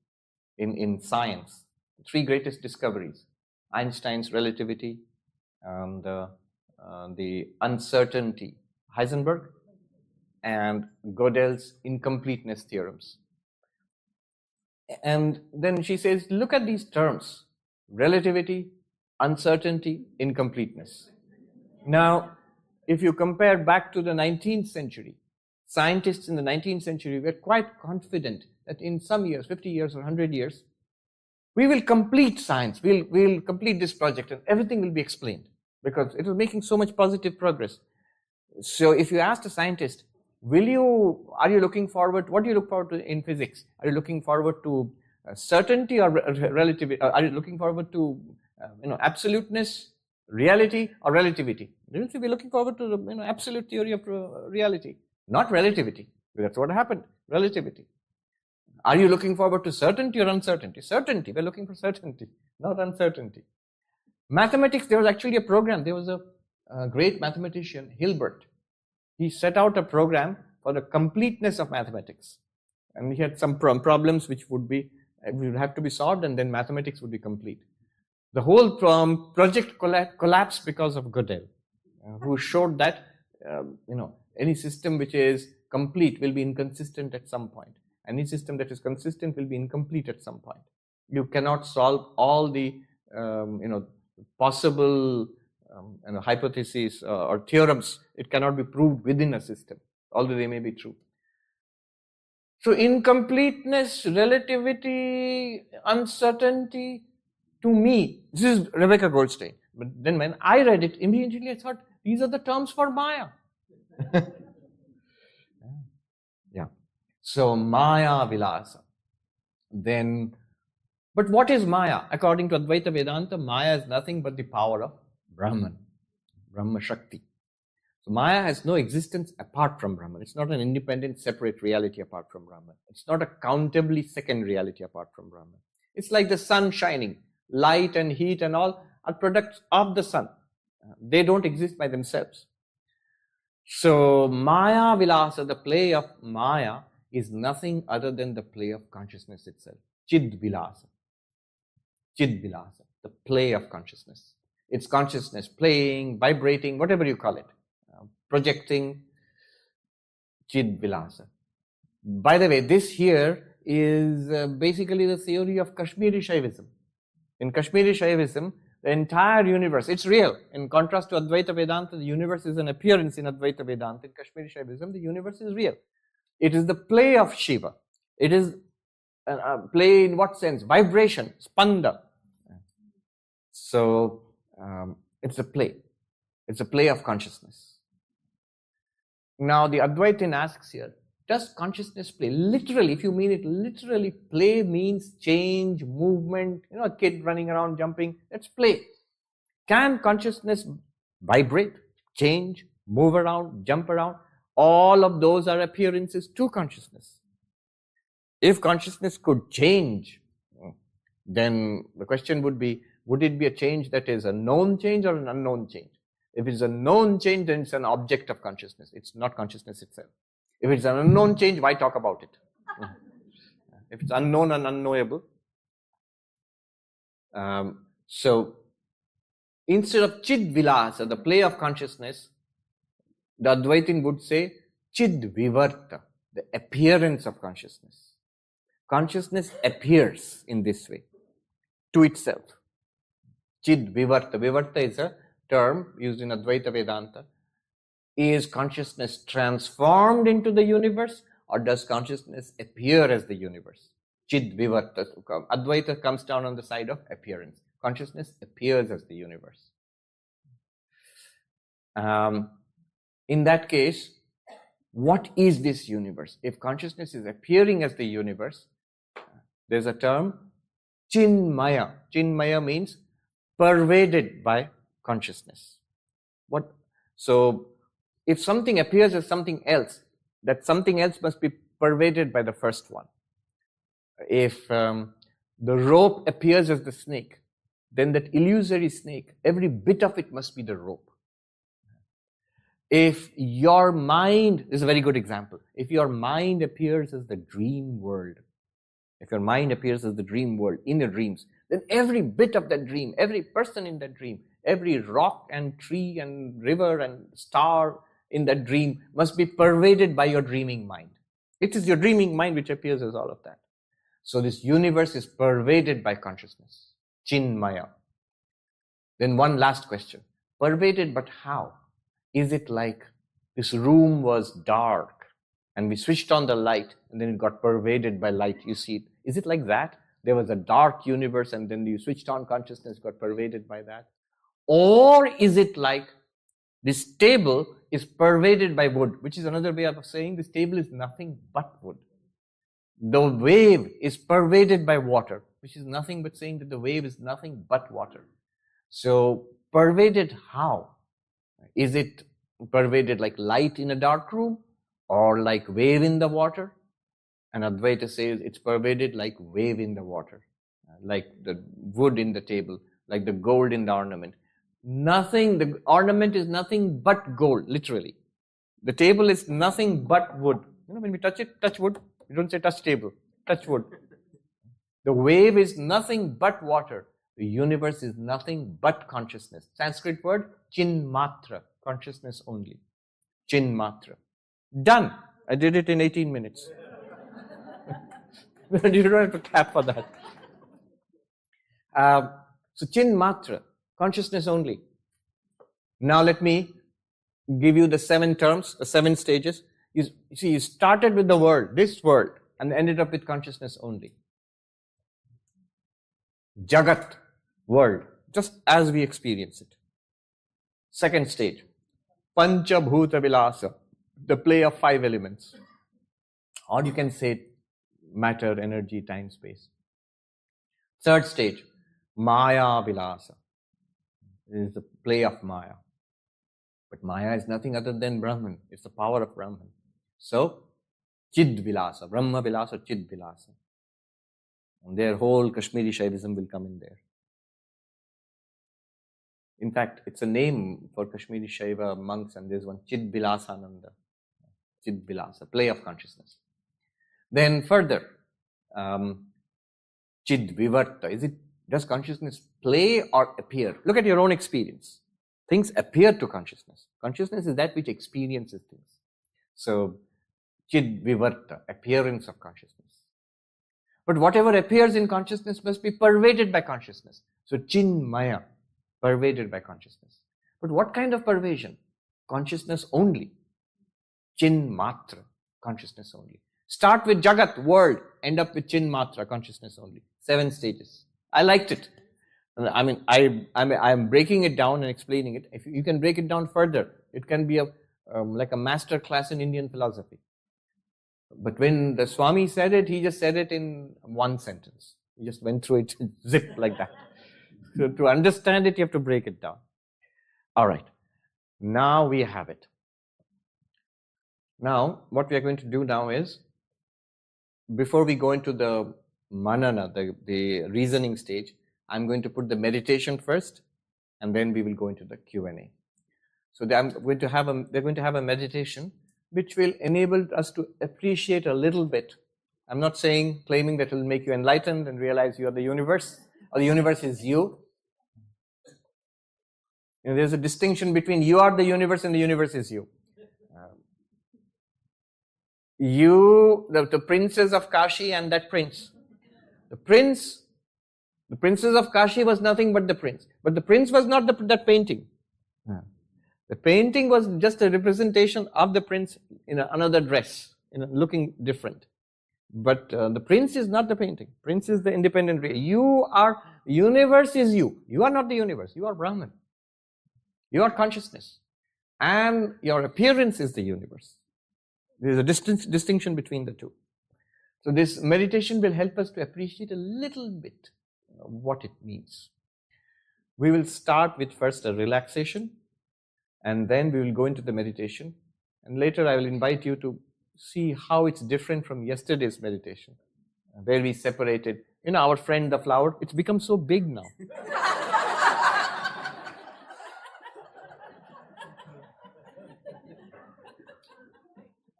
in science, 3 greatest discoveries, Einstein's relativity, the uncertainty, Heisenberg, and Gödel's incompleteness theorems. And then she says, look at these terms, relativity, uncertainty, incompleteness. Now, if you compare back to the 19th century, scientists in the 19th century were quite confident that in some years, 50 years or 100 years, we will complete science, we'll complete this project and everything will be explained because it was making so much positive progress. So if you asked a scientist, what do you look forward to in physics? Are you looking forward to certainty or relativity? Are you looking forward to absoluteness Reality or relativity? We're looking forward to the absolute theory of reality, not relativity. That's what happened, relativity. Are you looking forward to certainty or uncertainty? Certainty. We're looking for certainty, not uncertainty. Mathematics, there was actually a program. There was a great mathematician, Hilbert. He set out a program for the completeness of mathematics. And he had some problems which would have to be solved, and then mathematics would be complete. The whole project collapsed because of Gödel, who showed that any system which is complete will be inconsistent at some point. Any system that is consistent will be incomplete at some point. You cannot solve all the possible hypotheses or theorems. It cannot be proved within a system, although they may be true. So incompleteness, relativity, uncertainty, to me, this is Rebecca Goldstein. But then when I read it, immediately I thought, these are the terms for Maya. Yeah. So Maya Vilasa. Then, but what is Maya? According to Advaita Vedanta, Maya is nothing but the power of Brahman, Brahma Shakti. So Maya has no existence apart from Brahman. It's not an independent, separate reality apart from Brahman. It's not a countably second reality apart from Brahman. It's like the sun shining. Light and heat and all are products of the sun. They don't exist by themselves. So Maya Vilasa, the play of Maya, is nothing other than the play of consciousness itself. Chid Vilasa. Chid Vilasa, the play of consciousness. It's consciousness playing, vibrating, whatever you call it, projecting. Chid Vilasa. By the way, this here is basically the theory of Kashmiri Shaivism. In Kashmiri Shaivism, the entire universe, it's real. In contrast to Advaita Vedanta, the universe is an appearance in Advaita Vedanta. In Kashmiri Shaivism, the universe is real. It is the play of Shiva. It is a play in what sense? Vibration, spanda. So, it's a play. It's a play of consciousness. Now, the Advaitin asks here, does consciousness play? Literally, if you mean it literally, play means change, movement, a kid running around, jumping, that's play. Can consciousness vibrate, change, move around, jump around? All of those are appearances to consciousness. If consciousness could change, then the question would be, would it be a change that is a known change or an unknown change? If it's a known change, then it's an object of consciousness. It's not consciousness itself. If it's an unknown change, why talk about it? If it's unknown and unknowable. So, instead of Chid Vilasa, the play of consciousness, the Advaitin would say Chid Vivarta, the appearance of consciousness. Consciousness appears in this way, to itself. Chid Vivarta. Vivarta is a term used in Advaita Vedanta. Is consciousness transformed into the universe, or does consciousness appear as the universe? Chid Vivarta. Advaita comes down on the side of appearance. Consciousness appears as the universe. In that case, what is this universe? If consciousness is appearing as the universe, there's a term, Chinmaya. Chinmaya means pervaded by consciousness. What? So, if something appears as something else, that something else must be pervaded by the first one. If the rope appears as the snake, then that illusory snake, every bit of it must be the rope. If your mind, this is a very good example, if your mind appears as the dream world, if your mind appears as the dream world in your dreams, then every bit of that dream, every person in that dream, every rock and tree and river and star in that dream must be pervaded by your dreaming mind. It is your dreaming mind which appears as all of that. So this universe is pervaded by consciousness. Chinmaya. Then one last question. Pervaded, but how? Is it like this room was dark and we switched on the light and then it got pervaded by light? You see it. Is it like that? There was a dark universe and then you switched on consciousness, got pervaded by that? Or is it like this table is pervaded by wood, which is another way of saying this table is nothing but wood. The wave is pervaded by water, which is nothing but saying that the wave is nothing but water. So pervaded how? Is it pervaded like light in a dark room or like wave in the water? And Advaita says it's pervaded like wave in the water, like the wood in the table, like the gold in the ornament. Nothing, the ornament is nothing but gold, literally. The table is nothing but wood. You know, when we touch it, touch wood. You don't say touch table, touch wood. The wave is nothing but water. The universe is nothing but consciousness. Sanskrit word, chinmatra, consciousness only. Chinmatra. Done. I did it in 18 minutes. You don't have to clap for that. So chinmatra, consciousness only. Now let me give you the 7 terms, the 7 stages. You see, you started with the world, this world, and ended up with consciousness only. Jagat, world, just as we experience it. Second stage, Pancha Bhuta Vilasa, the play of 5 elements. Or you can say matter, energy, time, space. Third stage, Maya Vilasa. This is the play of Maya. But Maya is nothing other than Brahman. It's the power of Brahman. So, Chid Vilasa, Brahma Vilasa, Chid Vilasa. And their whole Kashmiri Shaivism will come in there. In fact, it's a name for Kashmiri Shaiva monks, and there's one, Chid Vilasananda. Chid Vilasa, play of consciousness. Then further, Chid Vivarta. Does consciousness play or appear? Look at your own experience. Things appear to consciousness. Consciousness is that which experiences things. So, Chid Vivarta, appearance of consciousness. But whatever appears in consciousness must be pervaded by consciousness. So, Chinmaya, pervaded by consciousness. But what kind of pervasion? Consciousness only. Chinmatra, consciousness only. Start with Jagat, world, end up with Chinmatra, consciousness only. 7 stages. I liked it. I mean, I'm breaking it down and explaining it. If you can break it down further, it can be like a master class in Indian philosophy. But when the Swami said it, he just said it in 1 sentence. He just went through it, zip like that. So to understand it, you have to break it down. All right. Now we have it. Now, what we are going to do now is, before we go into the manana, the reasoning stage, I'm going to put the meditation first, and then we will go into the Q&A. So they're going to have a meditation which will enable us to appreciate a little bit. I'm not claiming that it will make you enlightened and realize you are the universe, or the universe is you. You know, there's a distinction between you are the universe and the universe is you. The princes of Kashi and that prince. The princess of Kashi was nothing but the prince. But the prince was not that painting. The painting was just a representation of the prince in another dress, looking different. But the prince is not the painting. Prince is the independent real. Universe is you. You are not the universe. You are Brahman. You are consciousness. And your appearance is the universe. There is a distinction between the two. So this meditation will help us to appreciate a little bit what it means. We will start with first a relaxation, and then we will go into the meditation. And later I will invite you to see how it's different from yesterday's meditation, where we separated, our friend the flower. It's become so big now.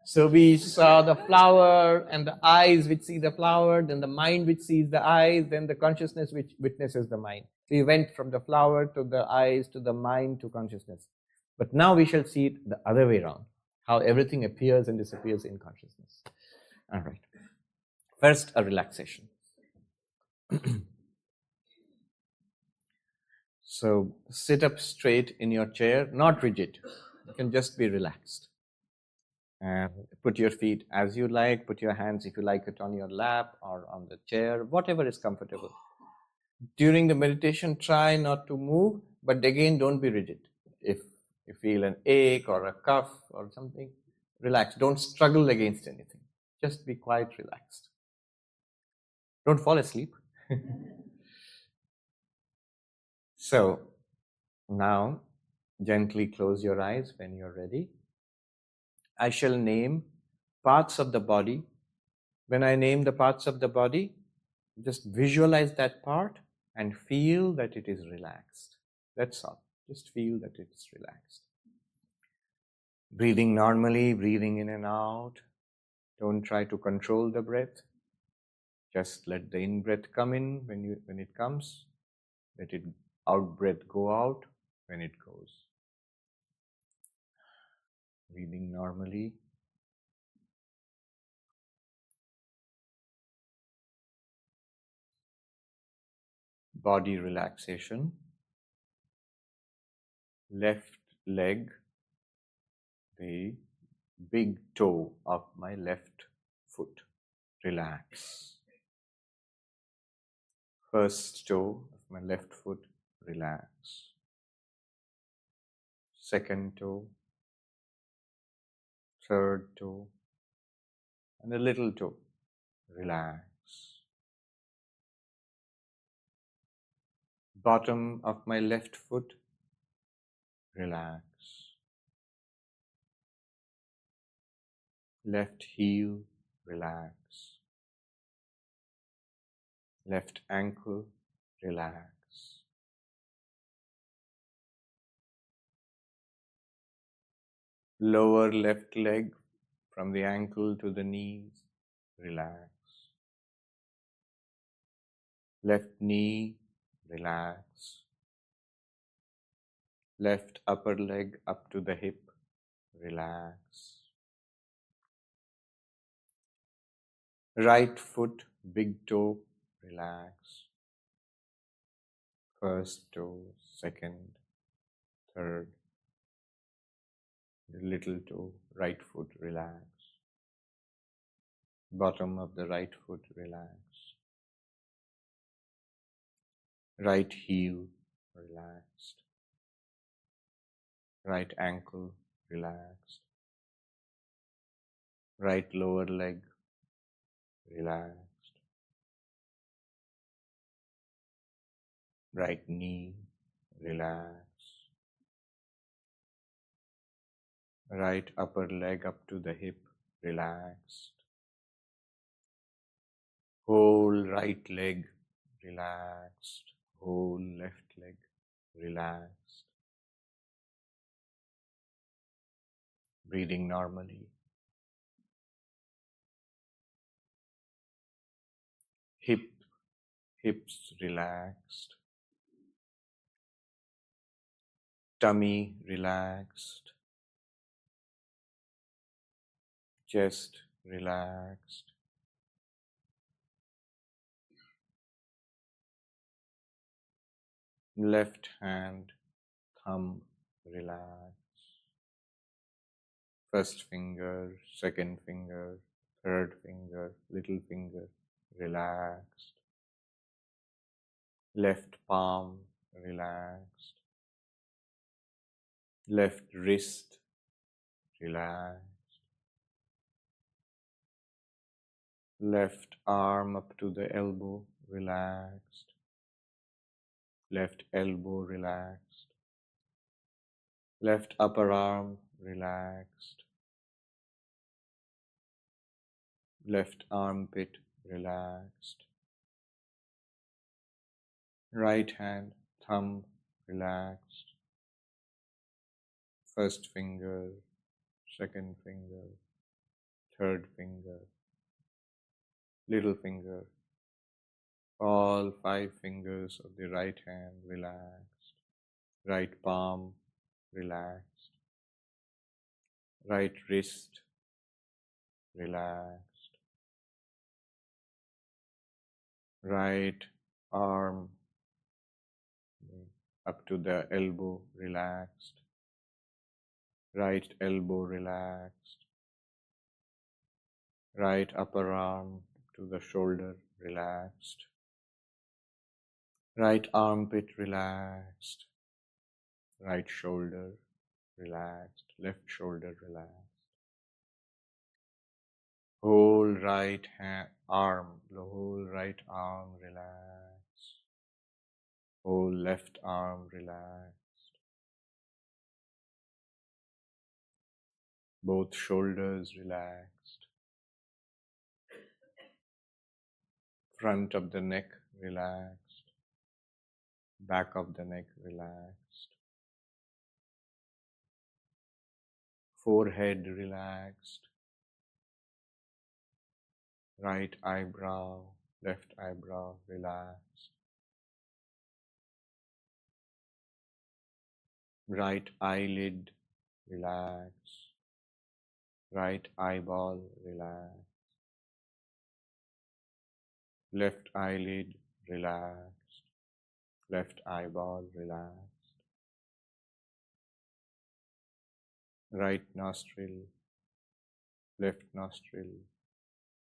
So we saw the flower and the eyes which see the flower, then the mind which sees the eyes, then the consciousness which witnesses the mind. So we went from the flower to the eyes to the mind to consciousness. But now we shall see it the other way around, how everything appears and disappears in consciousness. All right. First, a relaxation. So sit up straight in your chair, not rigid. You can just be relaxed. And put your feet as you like, put your hands, if you like it, on your lap or on the chair, whatever is comfortable. During the meditation, try not to move, but again, don't be rigid. If you feel an ache or a cough or something, relax. Don't struggle against anything. Just be quite relaxed. Don't fall asleep. So, Now, gently close your eyes when you're ready. I shall name parts of the body. When I name the parts of the body, just visualize that part and feel that it is relaxed. That's all. Just feel that it's relaxed. Breathing normally, breathing in and out. Don't try to control the breath. Just let the in-breath come in when it comes. Let it out-breath go out when it goes. Breathing normally. Body relaxation. Left leg, the big toe of my left foot. Relax. First toe of my left foot, relax. Second toe, third toe, and the little toe, relax. Bottom of my left foot, relax. Left heel, relax. Left ankle, relax. Lower left leg from the ankle to the knees, relax. Left knee, relax. Left upper leg up to the hip, relax. Right foot, big toe, relax. First toe, second, third. The little toe, right foot, relax. Bottom of the right foot, relax. Right heel, relaxed. Right ankle, relaxed. Right lower leg, relaxed. Right knee, relax. Right upper leg up to the hip, relaxed. Whole right leg, relaxed. Whole left leg, relaxed. Breathing normally. Hips relaxed. Tummy relaxed. Chest relaxed. Left hand, thumb relax. First finger, second finger, third finger, little finger relaxed. Left palm relaxed. Left wrist relaxed. Left arm up to the elbow relaxed. Left elbow relaxed. Left upper arm relaxed. Left armpit relaxed. Right hand, thumb relaxed. First finger, second finger, third finger, little finger. All 5 fingers of the right hand relaxed. Right palm relaxed. Right wrist relaxed. Right arm up to the elbow relaxed. Right elbow relaxed. Right upper arm to the shoulder relaxed. Right armpit relaxed. Right shoulder relaxed. Left shoulder relaxed. Whole right arm, the whole right arm relaxed. Whole left arm relaxed. Both shoulders relaxed. Front of the neck relaxed. Back of the neck relaxed. Forehead relaxed. Right eyebrow, left eyebrow relaxed. Right eyelid relaxed. Right eyeball relaxed. Left eyelid relaxed. Left eyeball relaxed. Right nostril, left nostril,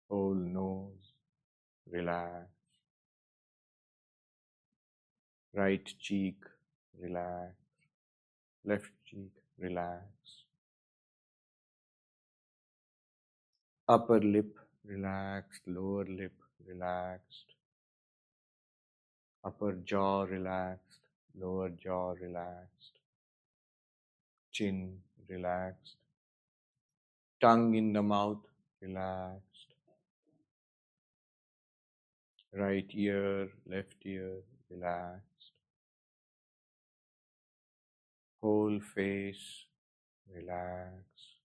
whole nose relaxed. Right cheek relaxed. Left cheek relaxed. Upper lip relaxed. Lower lip relaxed. Upper jaw relaxed. Lower jaw relaxed. Chin relaxed. Tongue in the mouth relaxed. Right ear, left ear relaxed. Whole face relaxed.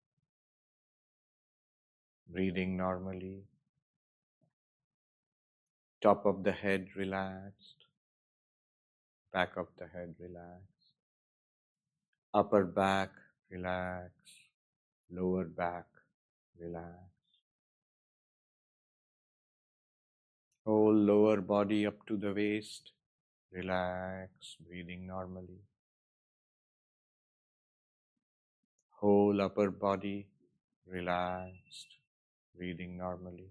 Breathing normally. Top of the head relaxed. Back of the head relaxed. Upper back relaxed. Lower back relaxed. Whole lower body up to the waist relax. Breathing normally. Whole upper body relaxed. Breathing normally.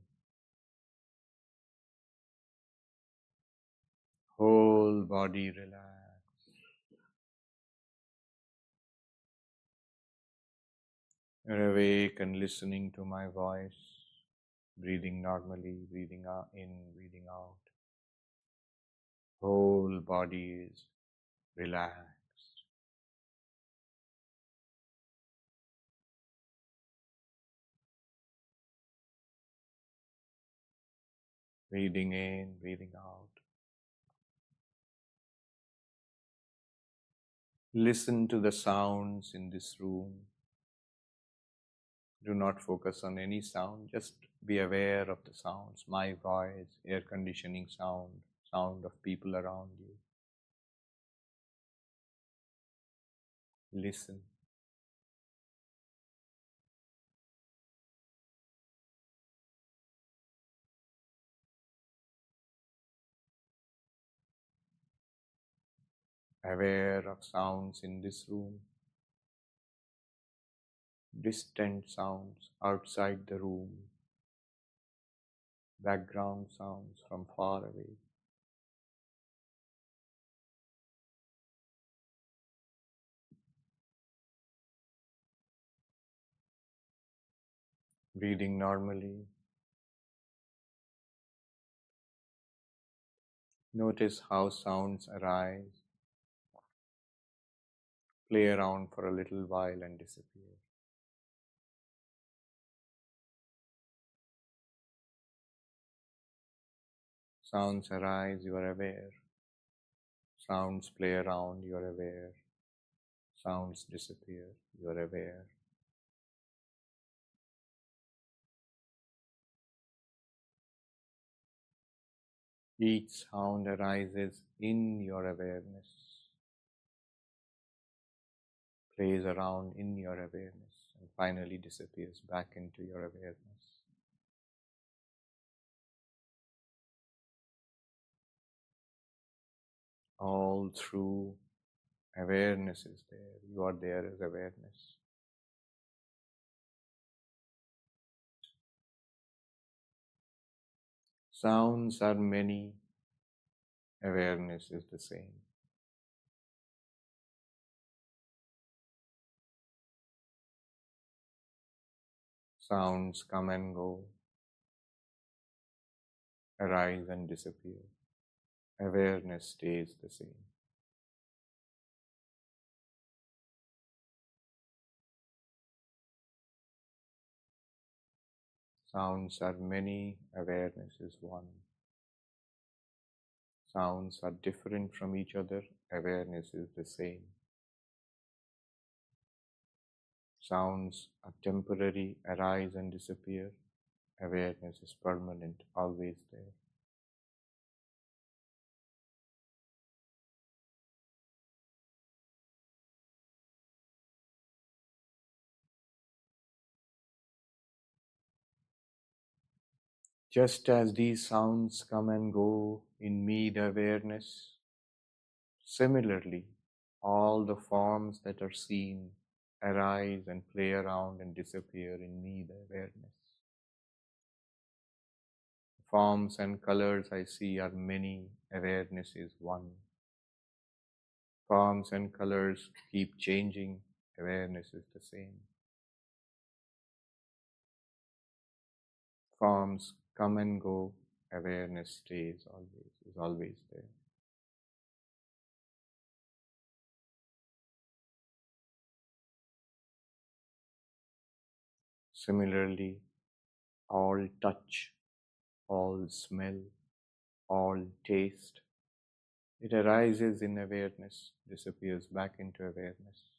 Whole body relaxed. You're awake and listening to my voice. Breathing normally, breathing out, in, breathing out. Whole body is relaxed. Breathing in, breathing out. Listen to the sounds in this room. Do not focus on any sound, just be aware of the sounds, my voice, air conditioning sound, sound of people around you. Listen. Aware of sounds in this room, distant sounds outside the room, background sounds from far away. Breathing normally. Notice how sounds arise, play around for a little while and disappear. Sounds arise, you are aware. Sounds play around, you are aware. Sounds disappear, you are aware. Each sound arises in your awareness, plays around in your awareness, and finally disappears back into your awareness. All through, awareness is there. You are there as awareness. Sounds are many, awareness is the same. Sounds come and go, arise and disappear. Awareness stays the same. Sounds are many, awareness is one. Sounds are different from each other, awareness is the same. Sounds are temporary, arise and disappear. Awareness is permanent, always there. Just as these sounds come and go in me, the awareness, similarly, all the forms that are seen arise and play around and disappear in me, the awareness. Forms and colors I see are many, awareness is one. Forms and colors keep changing, awareness is the same. Forms come and go, awareness stays always, is always there. Similarly, all touch, all smell, all taste, it arises in awareness, disappears back into awareness.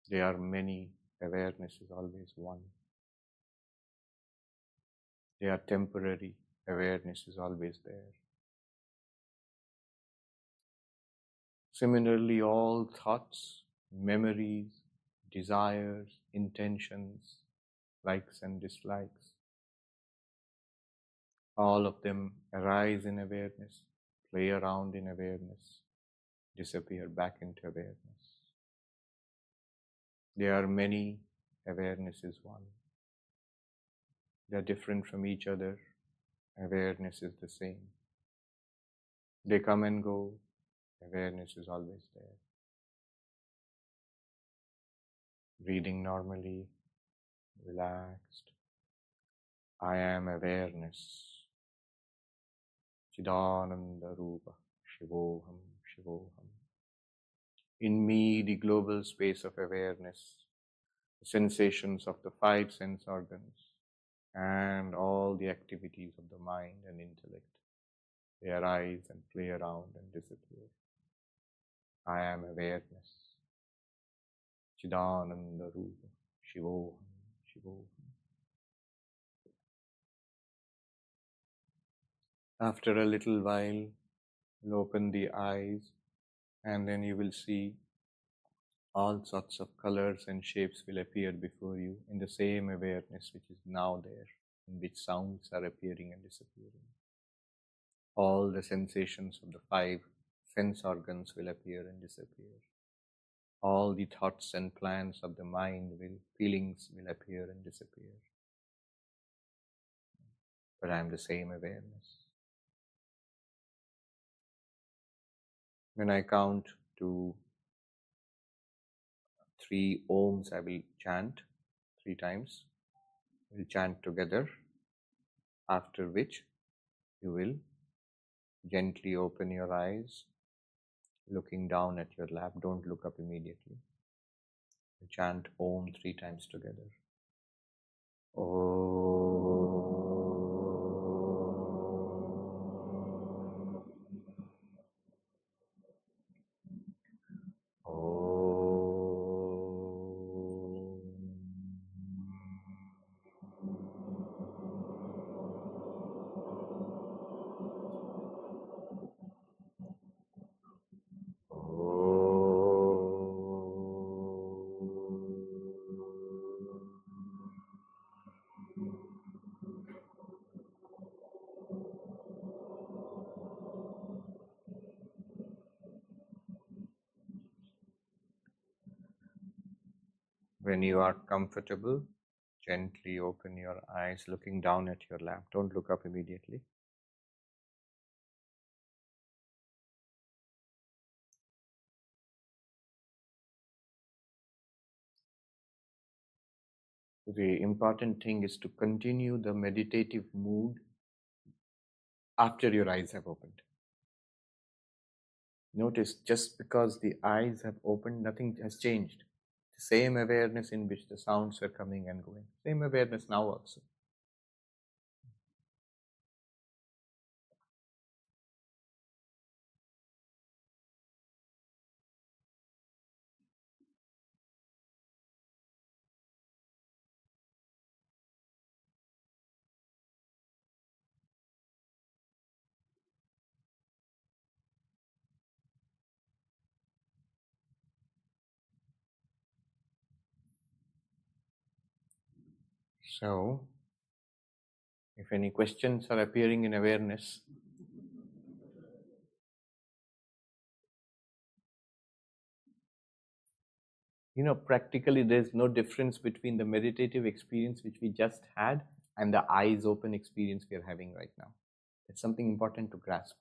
There are many, awareness is always one. They are temporary, awareness is always there. Similarly, all thoughts, memories, desires, intentions, likes and dislikes, all of them arise in awareness, play around in awareness, disappear back into awareness. There are many, awareness is one. They are different from each other, awareness is the same. They come and go, awareness is always there. Breathing normally, relaxed. I am awareness. Chidananda Rupa, Shivoham, Shivoham. In me, the global space of awareness, the sensations of the 5 sense organs, and all the activities of the mind and intellect, they arise and play around and disappear. I am awareness. Chidananda Rupa, Shivoham, Shivoham. After a little while, you'll open the eyes and then you will see all sorts of colors and shapes will appear before you in the same awareness which is now there, in which sounds are appearing and disappearing. All the sensations of the 5 sense organs will appear and disappear. All the thoughts and plans of the mind feelings will appear and disappear. But I am the same awareness. When I count to 3 ohms, I will chant 3 times. We'll chant together, after which you will gently open your eyes, looking down at your lap. Don't look up immediately. We chant Om 3 times together. Om. When you are comfortable, gently open your eyes, looking down at your lap. Don't look up immediately. The important thing is to continue the meditative mood after your eyes have opened. Notice, just because the eyes have opened, nothing has changed. Same awareness in which the sounds were coming and going. Same awareness now also. So, if any questions are appearing in awareness, practically there's no difference between the meditative experience which we just had and the eyes open experience we are having right now. It's something important to grasp.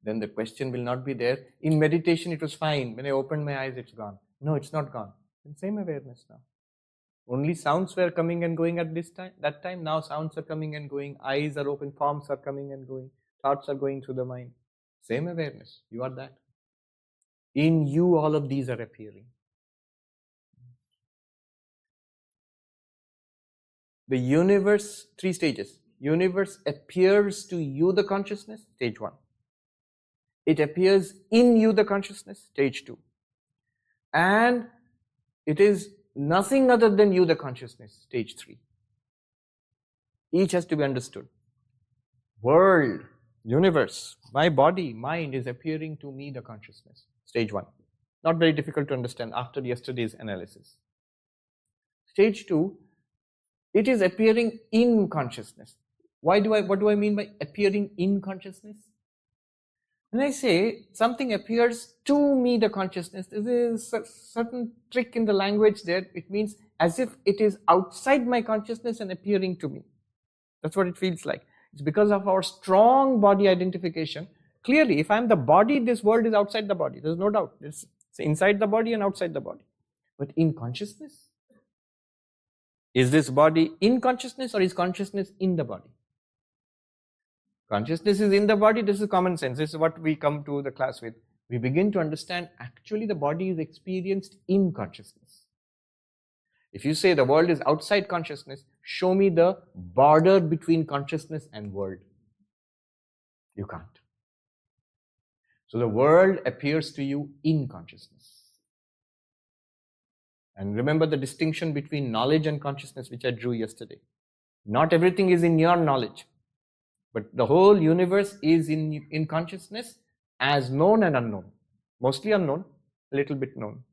Then the question will not be there. In meditation, it was fine. When I opened my eyes, it's gone. No, it's not gone. And same awareness now. Only sounds were coming and going at that time. Now sounds are coming and going. Eyes are open. Forms are coming and going. Thoughts are going through the mind. Same awareness. You are that. In you, all of these are appearing. The universe, 3 stages. Universe appears to you, the consciousness, stage 1. It appears in you, the consciousness, stage 2. And it is nothing other than you, the consciousness, stage 3. Each has to be understood. World, universe, my body, mind is appearing to me, the consciousness, stage 1. Not very difficult to understand after yesterday's analysis. Stage 2, it is appearing in consciousness. What do I mean by appearing in consciousness? When I say something appears to me, the consciousness, there is a certain trick in the language there. It means as if it is outside my consciousness and appearing to me. That's what it feels like. It's because of our strong body identification. Clearly, if I'm the body, this world is outside the body. There's no doubt. It's inside the body and outside the body. But in consciousness, is this body in consciousness or is consciousness in the body? Consciousness is in the body. This is common sense. This is what we come to the class with. We begin to understand actually the body is experienced in consciousness. If you say the world is outside consciousness, show me the border between consciousness and world. You can't. So the world appears to you in consciousness. And remember the distinction between knowledge and consciousness which I drew yesterday. Not everything is in your knowledge. But the whole universe is in consciousness as known and unknown. Mostly unknown, a little bit known.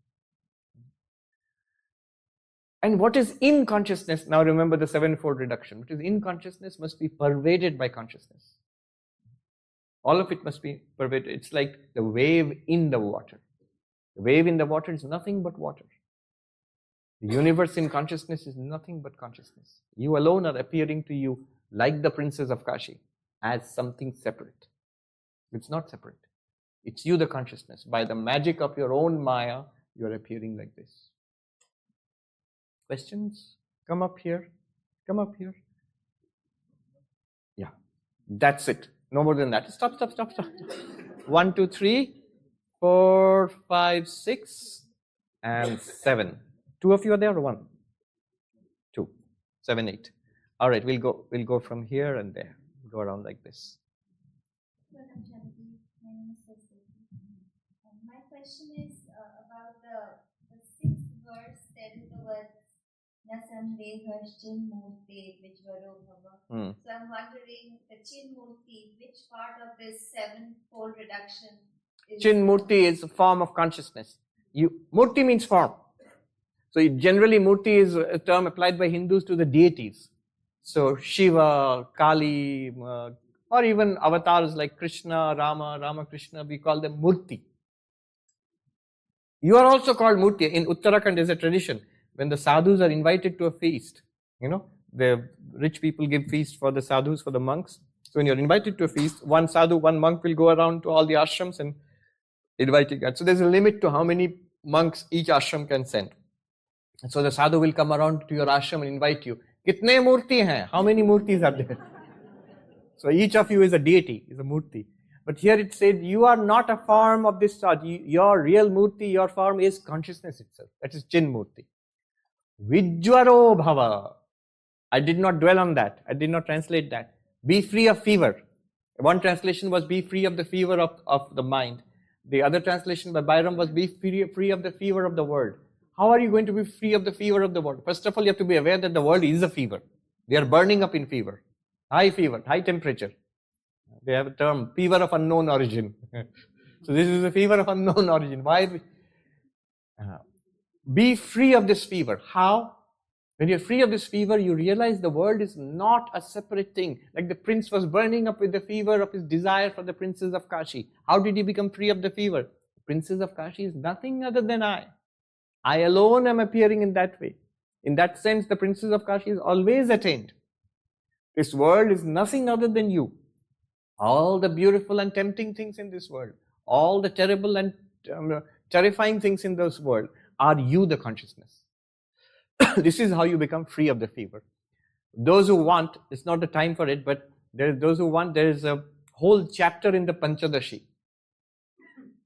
And what is in consciousness? Now remember the 7-fold reduction. What is in consciousness must be pervaded by consciousness. All of it must be pervaded. It's like the wave in the water. The wave in the water is nothing but water. The universe in consciousness is nothing but consciousness. You alone are appearing to you like the princess of Kashi as something separate. It's not separate. It's you, the consciousness. By the magic of your own Maya, you are appearing like this. Questions? Come up here. Come up here. Yeah, that's it. No more than that. Stop. 1, 2, 3, 4, 5, 6, and 7. 2 of you are there or 1? 2, 7, 8. All right, we'll go from here and there. Go around like this. My question is about the 6th verse. There is the words Nasandeha Chinmurti Vijvaro Bhava. So I'm wondering the Chinmurti, which part of this 7-fold reduction is? Chinmurti is a form of consciousness. Murti means form. So generally Murti is a term applied by Hindus to the deities. So Shiva, Kali, or even avatars like Krishna, Rama, Krishna, we call them Murti. You are also called Murti. In Uttarakhand there's a tradition. When the sadhus are invited to a feast, the rich people give feast for the sadhus, for the monks. So when you're invited to a feast, one sadhu, one monk will go around to all the ashrams and inviting God. So there's a limit to how many monks each ashram can send. And so the sadhu will come around to your ashram and invite you. Kitne murti hain? How many murtis are there? So each of you is a deity, is a murti. But here it said, you are not a form of this sort. Your real murti, your form is consciousness itself. That is Chinmurti. Vijwaro bhava. I did not dwell on that. I did not translate that. Be free of fever. One translation was be free of the fever of the mind. The other translation by Byram was be free of the fever of the world. How are you going to be free of the fever of the world? First of all, you have to be aware that the world is a fever. They are burning up in fever, high temperature. They have a term, fever of unknown origin. So this is a fever of unknown origin. Why? Be free of this fever. How? When you're free of this fever, you realize the world is not a separate thing. Like the prince was burning up with the fever of his desire for the princess of Kashi. How did he become free of the fever? The princess of Kashi is nothing other than I. I alone am appearing in that way. In that sense, the princess of Kashi is always attained. This world is nothing other than you. All the beautiful and tempting things in this world, all the terrible and terrifying things in this world are you, the consciousness. This is how you become free of the fever. Those who want, it's not the time for it, but those who want, there is a whole chapter in the Panchadashi.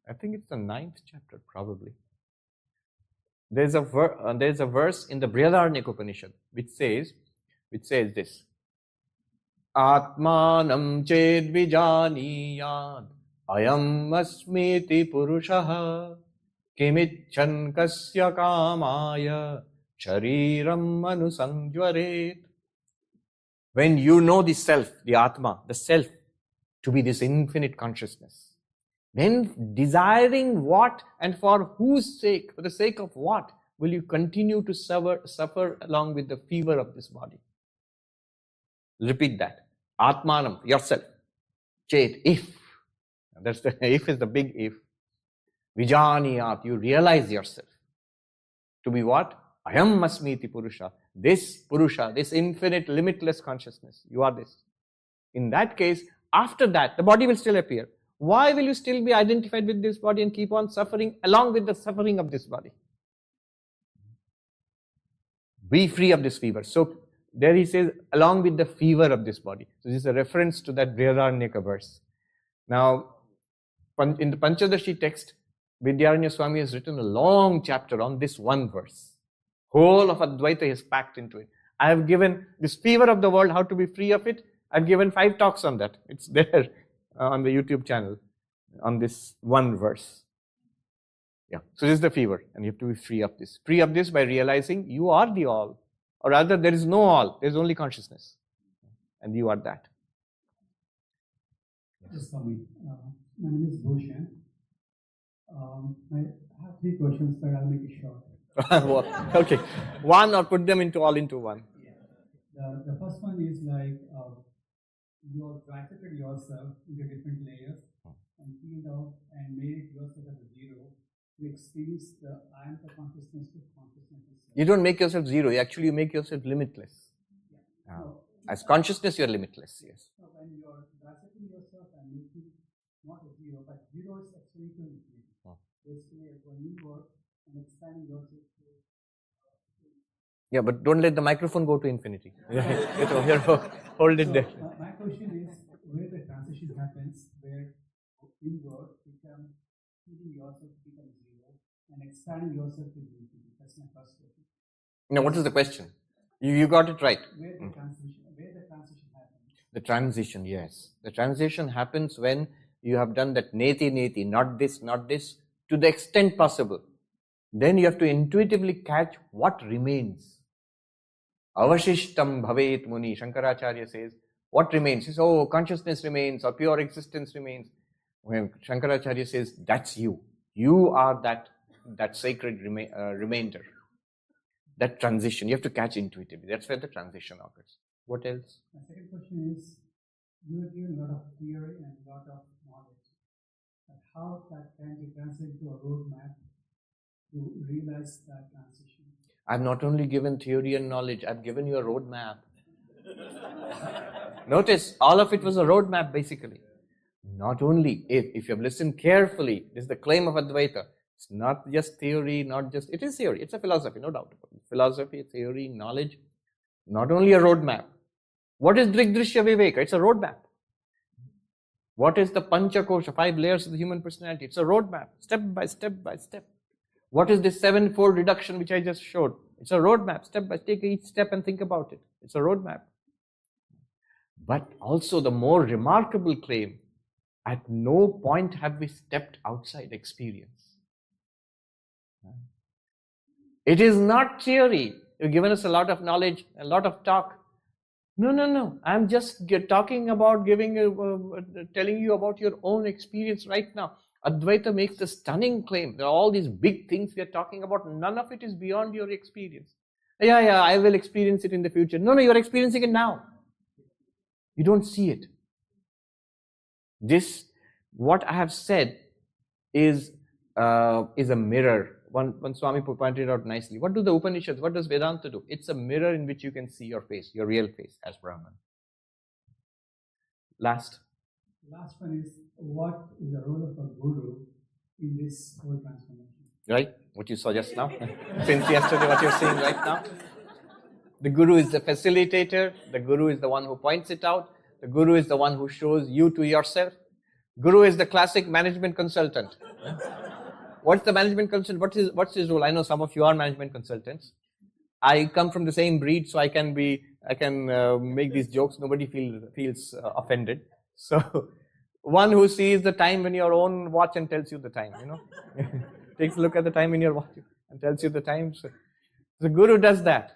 I think it's the 9th chapter, probably. There's a verse in the Brihadaranyaka Upanishad which says this: Atmanam ched vijaniyad ayam asmiti purushaha kimicchan kasya kamaya shariram anusangvaret. When you know the self, the Atma, the self, to be this infinite consciousness, then desiring what and for whose sake, for the sake of what, will you continue to suffer along with the fever of this body? Repeat that. Atmanam, yourself. Chet, if. That's the if is the big if. Vijaniyat, you realize yourself. To be what? Ayam asmiti purusha. This purusha, this infinite, limitless consciousness. You are this. In that case, after that, the body will still appear. Why will you still be identified with this body and keep on suffering along with the suffering of this body? Be free of this fever. So there he says, along with the fever of this body. So this is a reference to that Brihadaranyaka verse. Now, in the Panchadashi text, Vidyaranya Swami has written a long chapter on this one verse. Whole of Advaita is packed into it. I have given this fever of the world, how to be free of it. I've given 5 talks on that. It's there on the YouTube channel on this one verse. Yeah. So this is the fever, and you have to be free of this. Free of this by realizing you are the all. Or rather, there is no all. There is only consciousness. And you are that. Yes, Swami. My name is Bhushan. I have 3 questions, but I'll make it short. Okay. One, or put them all into one. Yeah. The first one is like you have bracketed yourself into different layers and peeled out and made yourself as a zero to experience the I am the consciousness to consciousness itself. You don't make yourself zero. Actually, you make yourself limitless. Yeah. As consciousness, you are limitless. Yes. So when you are bracketing yourself and making not a zero, but zero is actually to infinity. Basically, going inward and expanding yourself to. Yeah, but don't let the microphone go to infinity. Hold it there. My question is where the transition happens, where inward become feeding yourself become zero and expanding yourself to infinity. That's my first question. Now, what is the question? You got it right. Where the transition happens. The transition, yes. The transition happens when you have done that neti, not this, to the extent possible. Then you have to intuitively catch what remains. Avashishtam bhavet muni, Shankaracharya says, what remains? He says, oh, consciousness remains or pure existence remains. When Shankaracharya says, that's you. You are that sacred remainder. That transition, you have to catch intuitively. That's where the transition occurs. What else? My second question is, you are given a lot of theory and a lot of knowledge. But how that can be translated to a roadmap to realize that transition? I've not only given theory and knowledge, I've given you a roadmap. Notice, all of it was a roadmap basically. Not only, if you have listened carefully, this is the claim of Advaita. It's not just theory, it is theory, it's a philosophy, no doubt about it. Philosophy, theory, knowledge, not only a roadmap. What is Drigdrishya Viveka? It's a roadmap. What is the Panchakosha, 5 layers of the human personality? It's a roadmap, step by step by step. What is this 7-fold reduction which I just showed? It's a roadmap, step by step. Take each step and think about it. It's a roadmap. But also the more remarkable claim, at no point have we stepped outside experience. It is not theory. You've given us a lot of knowledge, a lot of talk. No. I'm just talking about telling you about your own experience right now. Advaita makes the stunning claim. There are all these big things we are talking about. None of it is beyond your experience. Yeah, I will experience it in the future. No, you're experiencing it now. You don't see it. This, what I have said, is a mirror. One Swami pointed out nicely. What do the Upanishads, what does Vedanta do? It's a mirror in which you can see your face, your real face as Brahman. Last one is, what is the role of a guru in this whole transformation? Right? What you saw just now. Since yesterday, what you're seeing right now. The guru is the facilitator. The guru is the one who points it out. The guru is the one who shows you to yourself. Guru is the classic management consultant. What's the management consultant? What's his role? I know some of you are management consultants. I come from the same breed, so I can make these jokes. Nobody feels offended. So, one who sees the time in your own watch and tells you the time, takes a look at the time in your watch and tells you the time. So, the guru does that.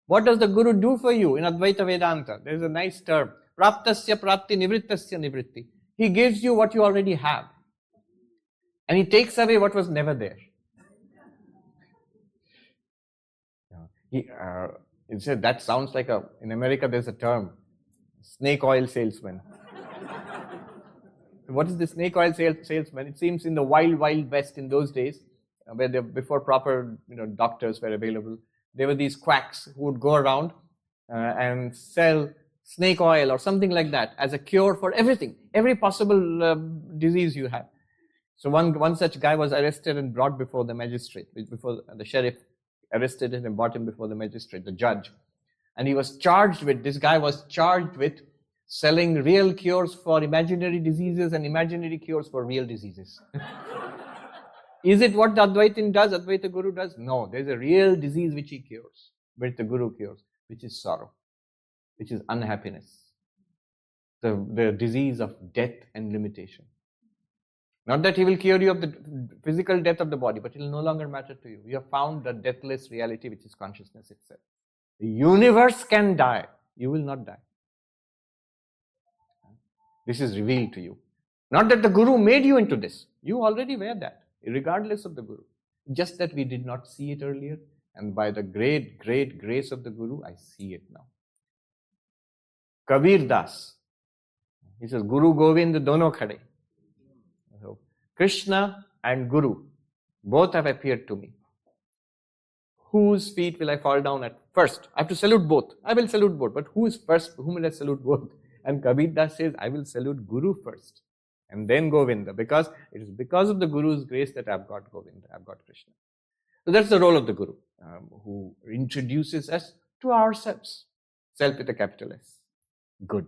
What does the guru do for you in Advaita Vedanta? There is a nice term. Praptasya prapti nivrittasya nivritti. He gives you what you already have. And he takes away what was never there. He said that sounds like in America there's a term, snake oil salesman. What is the snake oil salesman? It seems in the wild west in those days, before proper doctors were available, there were these quacks who would go around and sell snake oil or something like that as a cure for everything, every possible disease you have. So one such guy was arrested and brought before the magistrate, before the sheriff arrested him and brought him before the magistrate, the judge. And this guy was charged with selling real cures for imaginary diseases and imaginary cures for real diseases. Is it what the Advaita Guru does? No, there's a real disease which he cures, which the Guru cures, which is sorrow, which is unhappiness, the disease of death and limitation. Not that he will cure you of the physical death of the body, but it will no longer matter to you. You have found the deathless reality, which is consciousness itself. The universe can die. You will not die. This is revealed to you. Not that the Guru made you into this. You already were that, regardless of the Guru. Just that we did not see it earlier. And by the great grace of the Guru, I see it now. Kabir Das, he says, Guru Govind dono khade. So, Krishna and Guru both have appeared to me. Whose feet will I fall down at first? I have to salute both. I will salute both. But who is first? Whom will I salute both? And Kabir Das says, I will salute Guru first. And then Govinda. Because it is because of the Guru's grace that I have got Govinda. I have got Krishna. So that's the role of the Guru, who introduces us to ourselves. Self with a capital S. Good.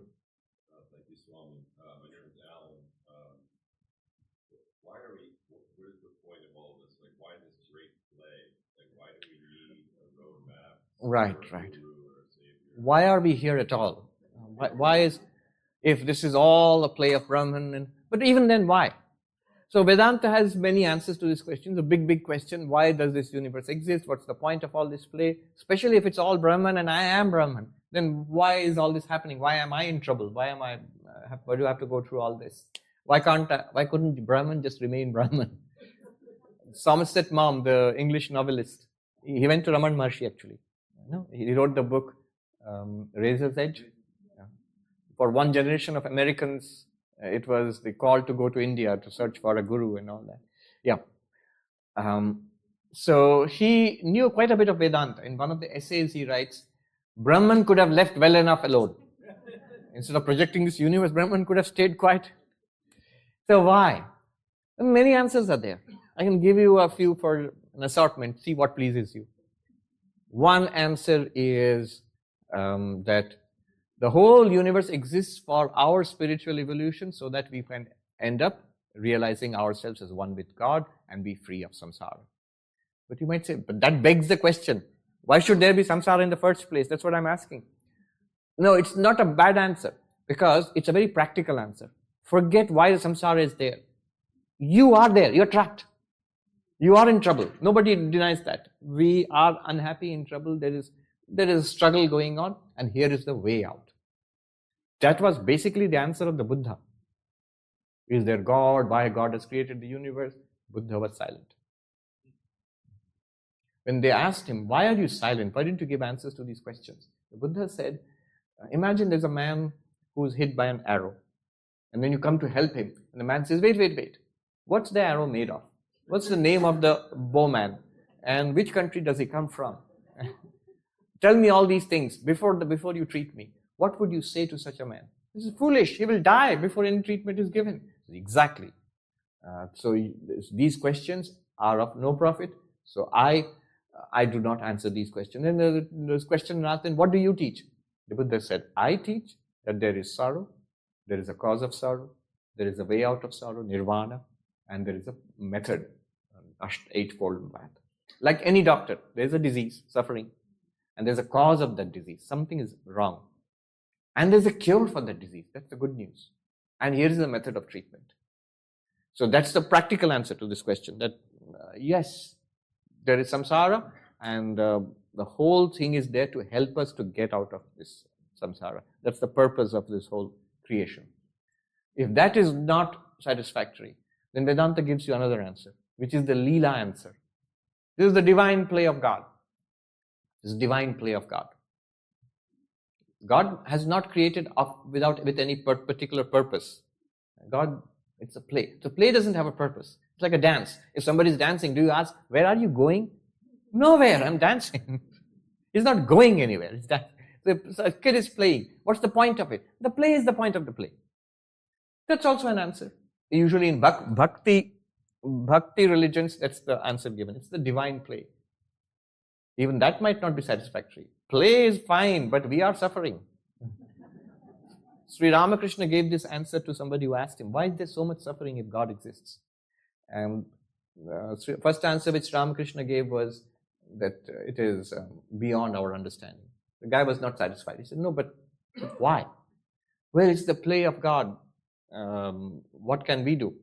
Thank you, Swami. My name is Alan. What is the point of all this? Like, why this great play? Like, why do we need a roadmap? Right. Why are we here at all? If this is all a play of Brahman, but even then, why? So Vedanta has many answers to this question. The big question, why does this universe exist? What's the point of all this play? Especially if it's all Brahman and I am Brahman. Then why is all this happening? Why am I in trouble? Why do I have to go through all this? Why couldn't Brahman just remain Brahman? Somerset Maugham, the English novelist, he went to Raman Maharshi actually. He wrote the book Razor's Edge. For one generation of Americans, it was the call to go to India to search for a guru and all that. So he knew quite a bit of Vedanta. In one of the essays he writes, Brahman could have left well enough alone. Instead of projecting this universe, Brahman could have stayed quiet. So why? Many answers are there. I can give you a few for an assortment, see what pleases you. One answer is that the whole universe exists for our spiritual evolution so that we can end up realizing ourselves as one with God and be free of samsara. But you might say, but that begs the question, Why should there be samsara in the first place? That's what I'm asking. No, it's not a bad answer because it's a very practical answer. Forget why the samsara is there. You are there. You're trapped. You are in trouble. Nobody denies that. We are unhappy, in trouble. There is a struggle going on, and here is the way out. That was basically the answer of the Buddha. Is there God? Why God has created the universe? Buddha was silent. When they asked him, why are you silent? Why didn't you give answers to these questions? The Buddha said, imagine there's a man who's hit by an arrow. And then you come to help him. And the man says, wait. What's the arrow made of? What's the name of the bowman? And which country does he come from? Tell me all these things before you treat me. What would you say to such a man? This is foolish. He will die before any treatment is given. Exactly. So these questions are of no profit. So I do not answer these questions. Then there's question asked, then what do you teach? The Buddha said, I teach that there is sorrow, there is a cause of sorrow, there is a way out of sorrow, nirvana, and there is a method, eightfold path. Like any doctor, there is a disease, suffering, and there's a cause of that disease. Something is wrong. And there's a cure for that disease. That's the good news. And here is the method of treatment. So that's the practical answer to this question, that yes, there is samsara, and the whole thing is there to help us to get out of this samsara. That's the purpose of this whole creation. If that is not satisfactory, then Vedanta gives you another answer, which is the Leela answer. This is the divine play of God. This is divine play of God. God has not created with any particular purpose. God, it's a play. The play doesn't have a purpose. It's like a dance. If somebody is dancing, do you ask, where are you going? Nowhere, I'm dancing. He's not going anywhere. The kid is playing. What's the point of it? The play is the point of the play. That's also an answer. Usually in bhakti religions, that's the answer given. It's the divine play. Even that might not be satisfactory. Play is fine, but we are suffering. Sri Ramakrishna gave this answer to somebody who asked him, why is there so much suffering if God exists? And first answer which Ramakrishna gave was that it is beyond our understanding. The guy was not satisfied. He said, no, but why? Well, it's the play of God. What can we do?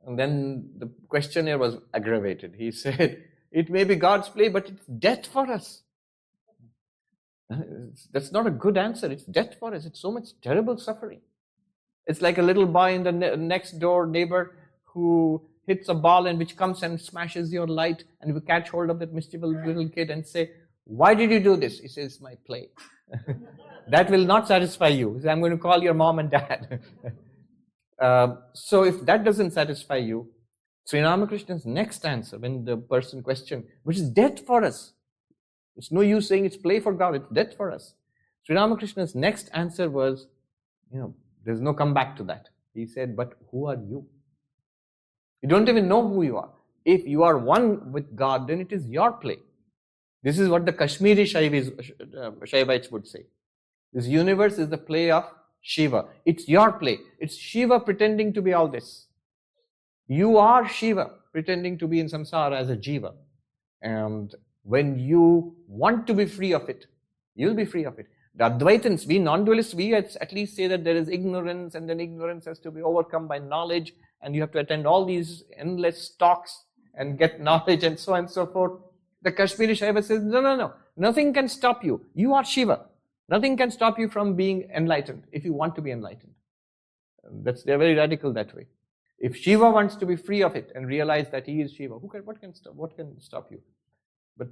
And then the questioner was aggravated. He said, it may be God's play, but it's death for us. That's not a good answer. It's death for us. It's so much terrible suffering. It's like a little boy in the next door neighbor who hits a ball and which comes and smashes your light, and you catch hold of that mischievous little kid and say, why did you do this? He says, my play. That will not satisfy you. He says, I'm going to call your mom and dad. So if that doesn't satisfy you, Sri Ramakrishna's next answer, when the person questioned, which is death for us. It's no use saying it's play for God, it's death for us. Sri Ramakrishna's next answer was, there's no comeback to that. He said, but who are you? You don't even know who you are. If you are one with God, then it is your play. This is what the Kashmiri Shaivites would say. This universe is the play of Shiva. It's your play. It's Shiva pretending to be all this. You are Shiva pretending to be in samsara as a jiva. And when you want to be free of it, you'll be free of it. The Advaitins, we non-dualists, we at least say that there is ignorance, and then ignorance has to be overcome by knowledge, and you have to attend all these endless talks and get knowledge and so on and so forth. The Kashmiri Shaiva says, no. Nothing can stop you. You are Shiva. Nothing can stop you from being enlightened if you want to be enlightened. They're very radical that way. If Shiva wants to be free of it and realize that he is Shiva, what can stop you? But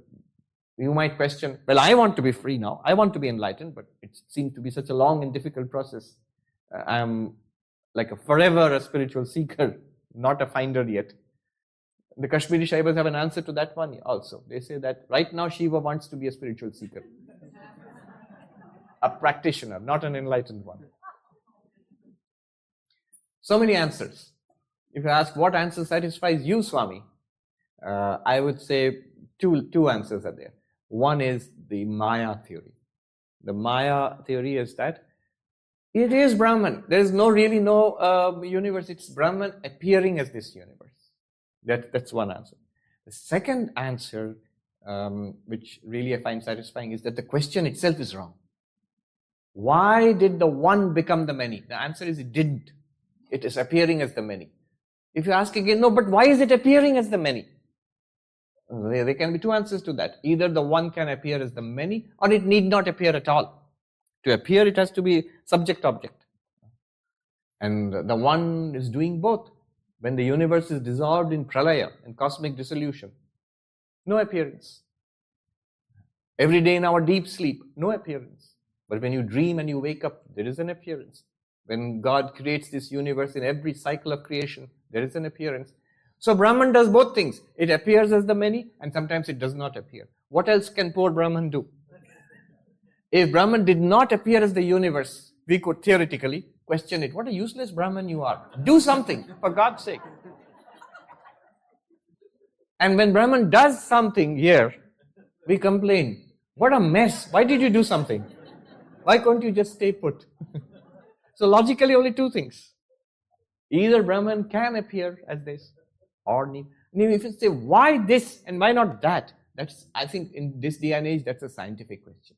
you might question, well, I want to be free now. I want to be enlightened, but it seems to be such a long and difficult process. I'm like forever a spiritual seeker, not a finder yet. The Kashmiri Shaivas have an answer to that one also. They say that right now Shiva wants to be a spiritual seeker. A practitioner, not an enlightened one. So many answers. If you ask what answer satisfies you, Swami, I would say two answers are there. One is the Maya theory. The Maya theory is that it is Brahman. There is really no universe. It's Brahman appearing as this universe. That's one answer. The second answer which really I find satisfying, is that the question itself is wrong. Why did the one become the many? The answer is it didn't. It is appearing as the many. If you ask again, no, but why is it appearing as the many? There can be two answers to that. Either the one can appear as the many, or it need not appear at all. To appear, it has to be subject-object. And the one is doing both. When the universe is dissolved in pralaya, in cosmic dissolution, no appearance. Every day in our deep sleep, no appearance. But when you dream and you wake up, there is an appearance. When God creates this universe in every cycle of creation, there is an appearance. So Brahman does both things. It appears as the many, and sometimes it does not appear. What else can poor Brahman do? If Brahman did not appear as the universe, we could theoretically question it. What a useless Brahman you are. Do something, for God's sake. And when Brahman does something here, we complain. What a mess. Why did you do something? Why can't you just stay put? So logically only two things. Either Brahman can appear as this, or need. If you say, why this and why not that? That's, I think in this day and age, that's a scientific question.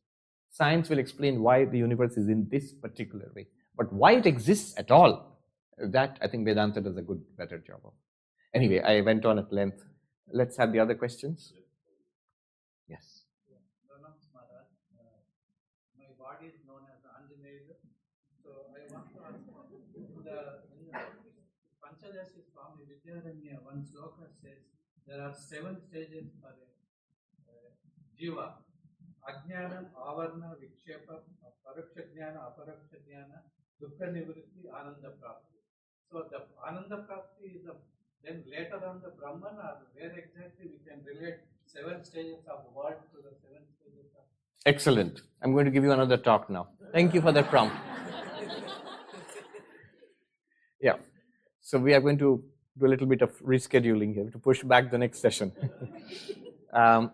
Science will explain why the universe is in this particular way. But why it exists at all, that I think Vedanta does a better job of. Anyway, I went on at length. Let's have the other questions. Yes. My body is known as Anjaneya. So I want to ask, in the Panchadasi Swami Vidyaranya, one sloka says there are 7 stages for jiva. Ajnana, Avarna, Vikshepa, Paraksha Jnana, Aparaksha Jnana, Dukkha Nivritti, Ananda Prapti. So the Ananda Prapti is then later on the Brahman, or where exactly we can relate 7 stages of world to the 7 stages of... Excellent. I'm going to give you another talk now. Thank you for that prompt. Yeah. So we are going to do a little bit of rescheduling here to push back the next session. All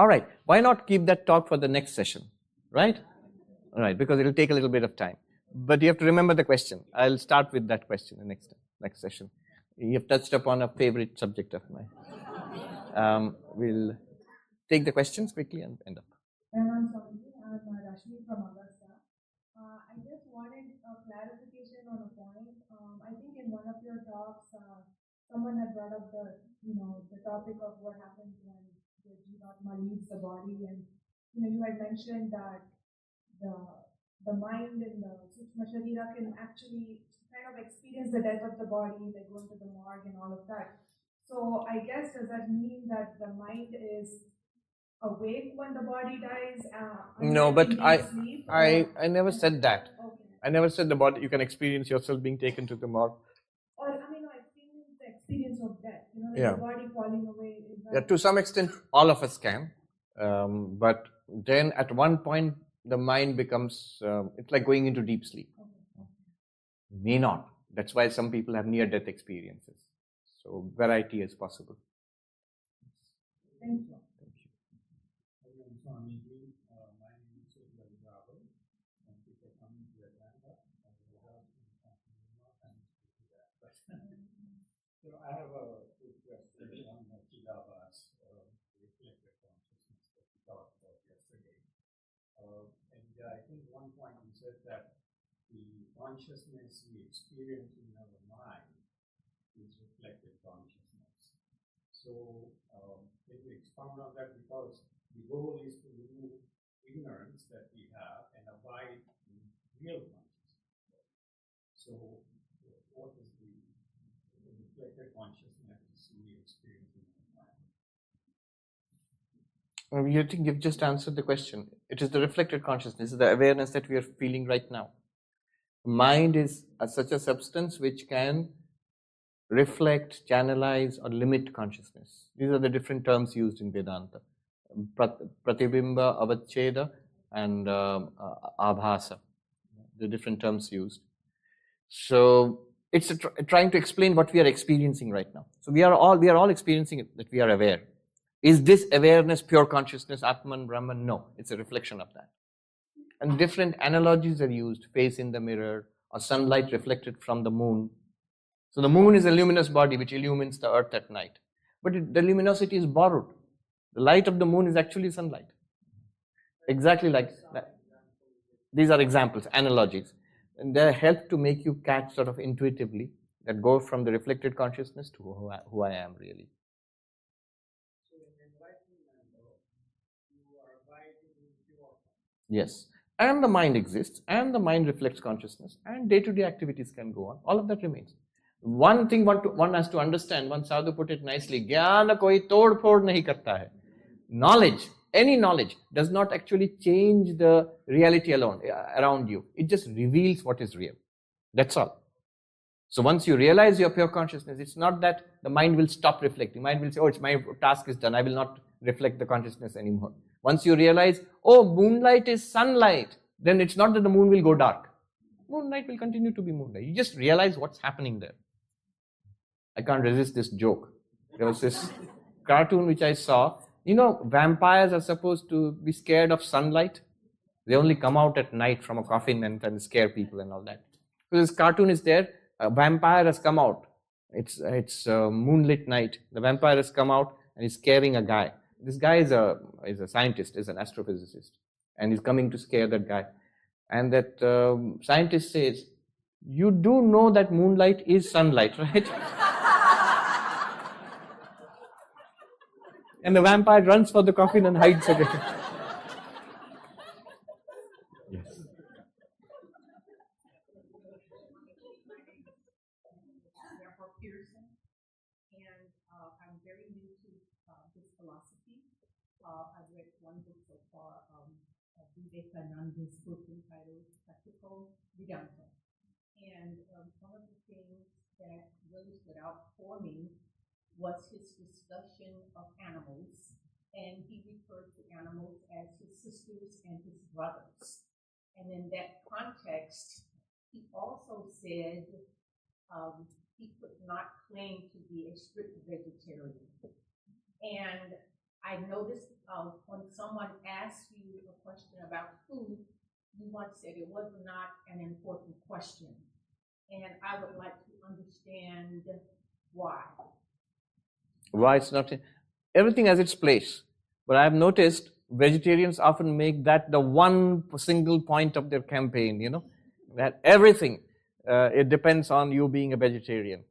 right. Why not keep that talk for the next session? Right? All right. Because it will take a little bit of time. But you have to remember the question. I'll start with that question the next session. You have touched upon a favorite subject of mine. We'll take the questions quickly and end up. I'm Rashmi from Augusta. I just wanted a clarification on a point. I think in one of your talks, someone had brought up the topic of what happens when the Jivatma leaves the body, and you had mentioned that the mind and the Sukshma Sharira can actually kind of experience the death of the body, they go into the morgue and all of that. So I guess, does that mean that the mind is awake when the body dies? No, but sleep, I never said that. Okay. I never said the body, you can experience yourself being taken to the morgue. Or, I experienced the experience of death, Yeah. the body falling away. Yeah, to some extent, all of us can. But then at one point, the mind becomes, it's like going into deep sleep. Okay. May not. That's why some people have near-death experiences. So variety is possible. Thank you. My name is Sudhir Raval, and people coming to Atlanta. So I have a quick question on Chidabhas, reflected consciousness that we talked about yesterday. And I think one point you said that the consciousness we experience in our mind is reflected consciousness. So can you expound on that? Because the goal is to remove ignorance that we have and abide in real consciousness. So what is the reflected consciousness we experience in our mind? You think you've just answered the question. It is the reflected consciousness, the awareness that we are feeling right now. Mind is such a substance which can reflect, channelize, or limit consciousness. These are the different terms used in Vedanta. Pratibimba, Avacheda, and Abhasa. The different terms used. So it's trying to explain what we are experiencing right now. So we are all experiencing it, that we are aware. Is this awareness pure consciousness, Atman, Brahman? No, it's a reflection of that. And different analogies are used, face in the mirror, or sunlight reflected from the moon. So the moon is a luminous body which illumines the earth at night. but the luminosity is borrowed. The light of the moon is actually sunlight. Exactly like that. These are examples, analogies. And they help to make you catch sort of intuitively that go from the reflected consciousness to who I am really. Yes. And the mind exists, and the mind reflects consciousness, and day-to-day activities can go on. All of that remains. One thing one has to understand, one sadhu put it nicely, Jnana koi tod phod nahi karta hai. Knowledge, any knowledge, does not actually change the reality around you. It just reveals what is real. That's all. So once you realize your pure consciousness, it's not that the mind will stop reflecting. Mind will say, oh, it's my task is done. I will not reflect the consciousness anymore. Once you realize, oh, moonlight is sunlight, then it's not that the moon will go dark. Moonlight will continue to be moonlight. You just realize what's happening there. I can't resist this joke. There was this cartoon which I saw. You know, vampires are supposed to be scared of sunlight. They only come out at night from a coffin and scare people and all that. So this cartoon is there. A vampire has come out. It's a moonlit night. The vampire has come out and is scaring a guy. This guy is a scientist, is an astrophysicist, and he's coming to scare that guy. And that scientist says, "You do know that moonlight is sunlight, right?" And the vampire runs for the coffin and hides again. Yes. Therefore Pearson, and I'm very new to this philosophy. I've read one book so far, Vivekananda's book entitled Practical Vedanta. And one of the things that really stood out for me was his discussion of animals, and he referred to animals as his sisters and his brothers. And in that context, he also said he could not claim to be a strict vegetarian. And I noticed when someone asked you a question about food, you once said it was not an important question. And I would like to understand why. Why it's not? Everything has its place. But I have noticed vegetarians often make that the one single point of their campaign, you know, that everything, it depends on you being a vegetarian.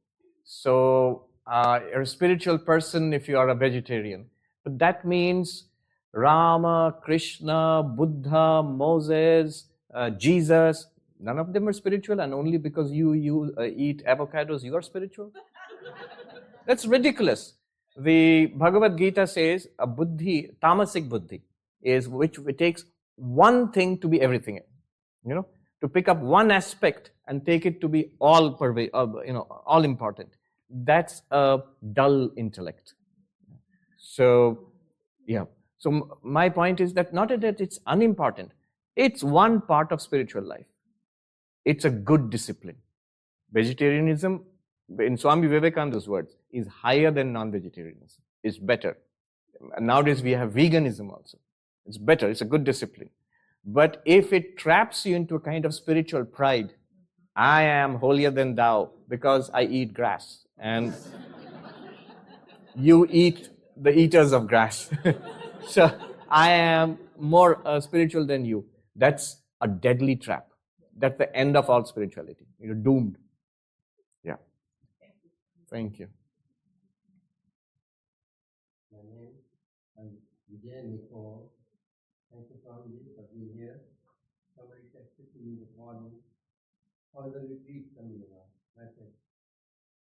So you're a spiritual person if you are a vegetarian. But that means Rama, Krishna, Buddha, Moses, Jesus, none of them are spiritual, and only because you eat avocados, you are spiritual? That's ridiculous. The Bhagavad Gita says a buddhi, tamasic buddhi, is which takes one thing to be everything. You know, to pick up one aspect and take it to be all all important. That's a dull intellect. So, yeah. So my point is that not that it's unimportant. It's one part of spiritual life. It's a good discipline. Vegetarianism, in Swami Vivekananda's words, is higher than non-vegetarianism. It's better. And nowadays we have veganism also. It's better. It's a good discipline. But if it traps you into a kind of spiritual pride, I am holier than thou because I eat grass, and you eat the eaters of grass. So I am more spiritual than you. That's a deadly trap. That's the end of all spirituality. You're doomed. Yeah. Thank you. My name is Vijay Nicole. Thank you, Swamiji, for being here. Somebody texted to me this morning. How is the retreat coming along? I said,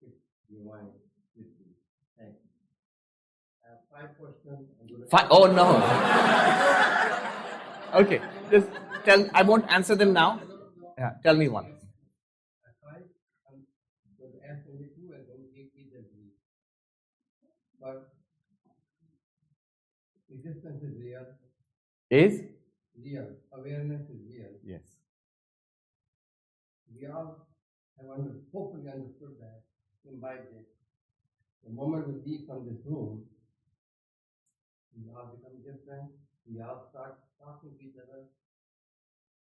it's divine with you. Thank you. I have 5 questions. Oh no. Okay. Just tell. I won't answer them now. Yeah. Tell me one. I'm going to ask only 2 and don't take either of these. But existence is real. Is? Real. Awareness is real. Yes. We all have hopefully understood that, imbibed it. The moment we leave from this room, we all become different. We all start talking to each other,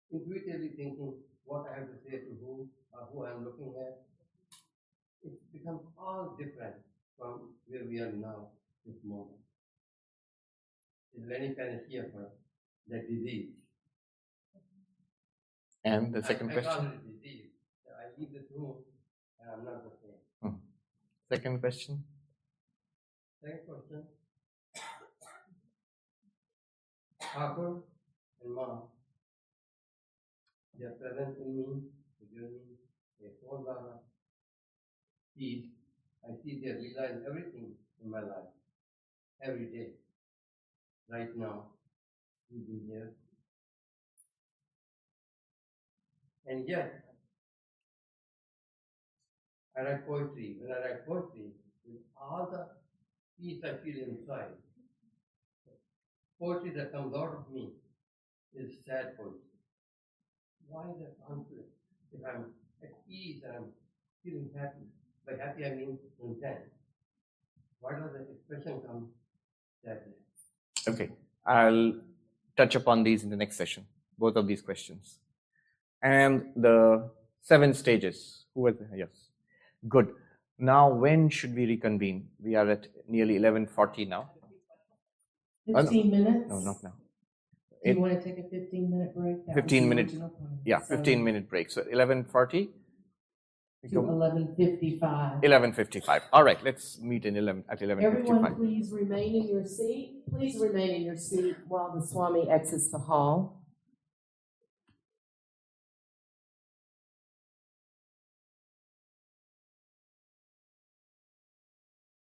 intuitively thinking what I have to say to who or who I'm looking at. It becomes all different from where we are now, this moment. Is there any panacea for that disease? And the second I question? call it disease. I leave this room and I'm not the same. Second question? Second question. Thakur and Ma, they are present in me, to give me a whole lot of peace. I see they realize everything in my life, every day. Right now, we've been here. And yet, I write poetry. When I write poetry, with all the peace I feel inside, poetry that comes out of me is sad poetry. Why the conflict? If I'm at peace and I'm feeling happy, by happy I mean content, why does the expression come sadness? Okay, I'll touch upon these in the next session, both of these questions. And the 7 stages. Who was there? Yes. Good. Now, when should we reconvene? We are at nearly 11:40 now. 15 minutes? No, not now. Do you want to take a 15-minute break? That 15 was the minute, original plan. yeah, So 15-minute break. So 11:40? to 11:55. 11:55. All right, let's meet at 11:55. Everyone, please remain in your seat. Please remain in your seat while the Swami exits the hall.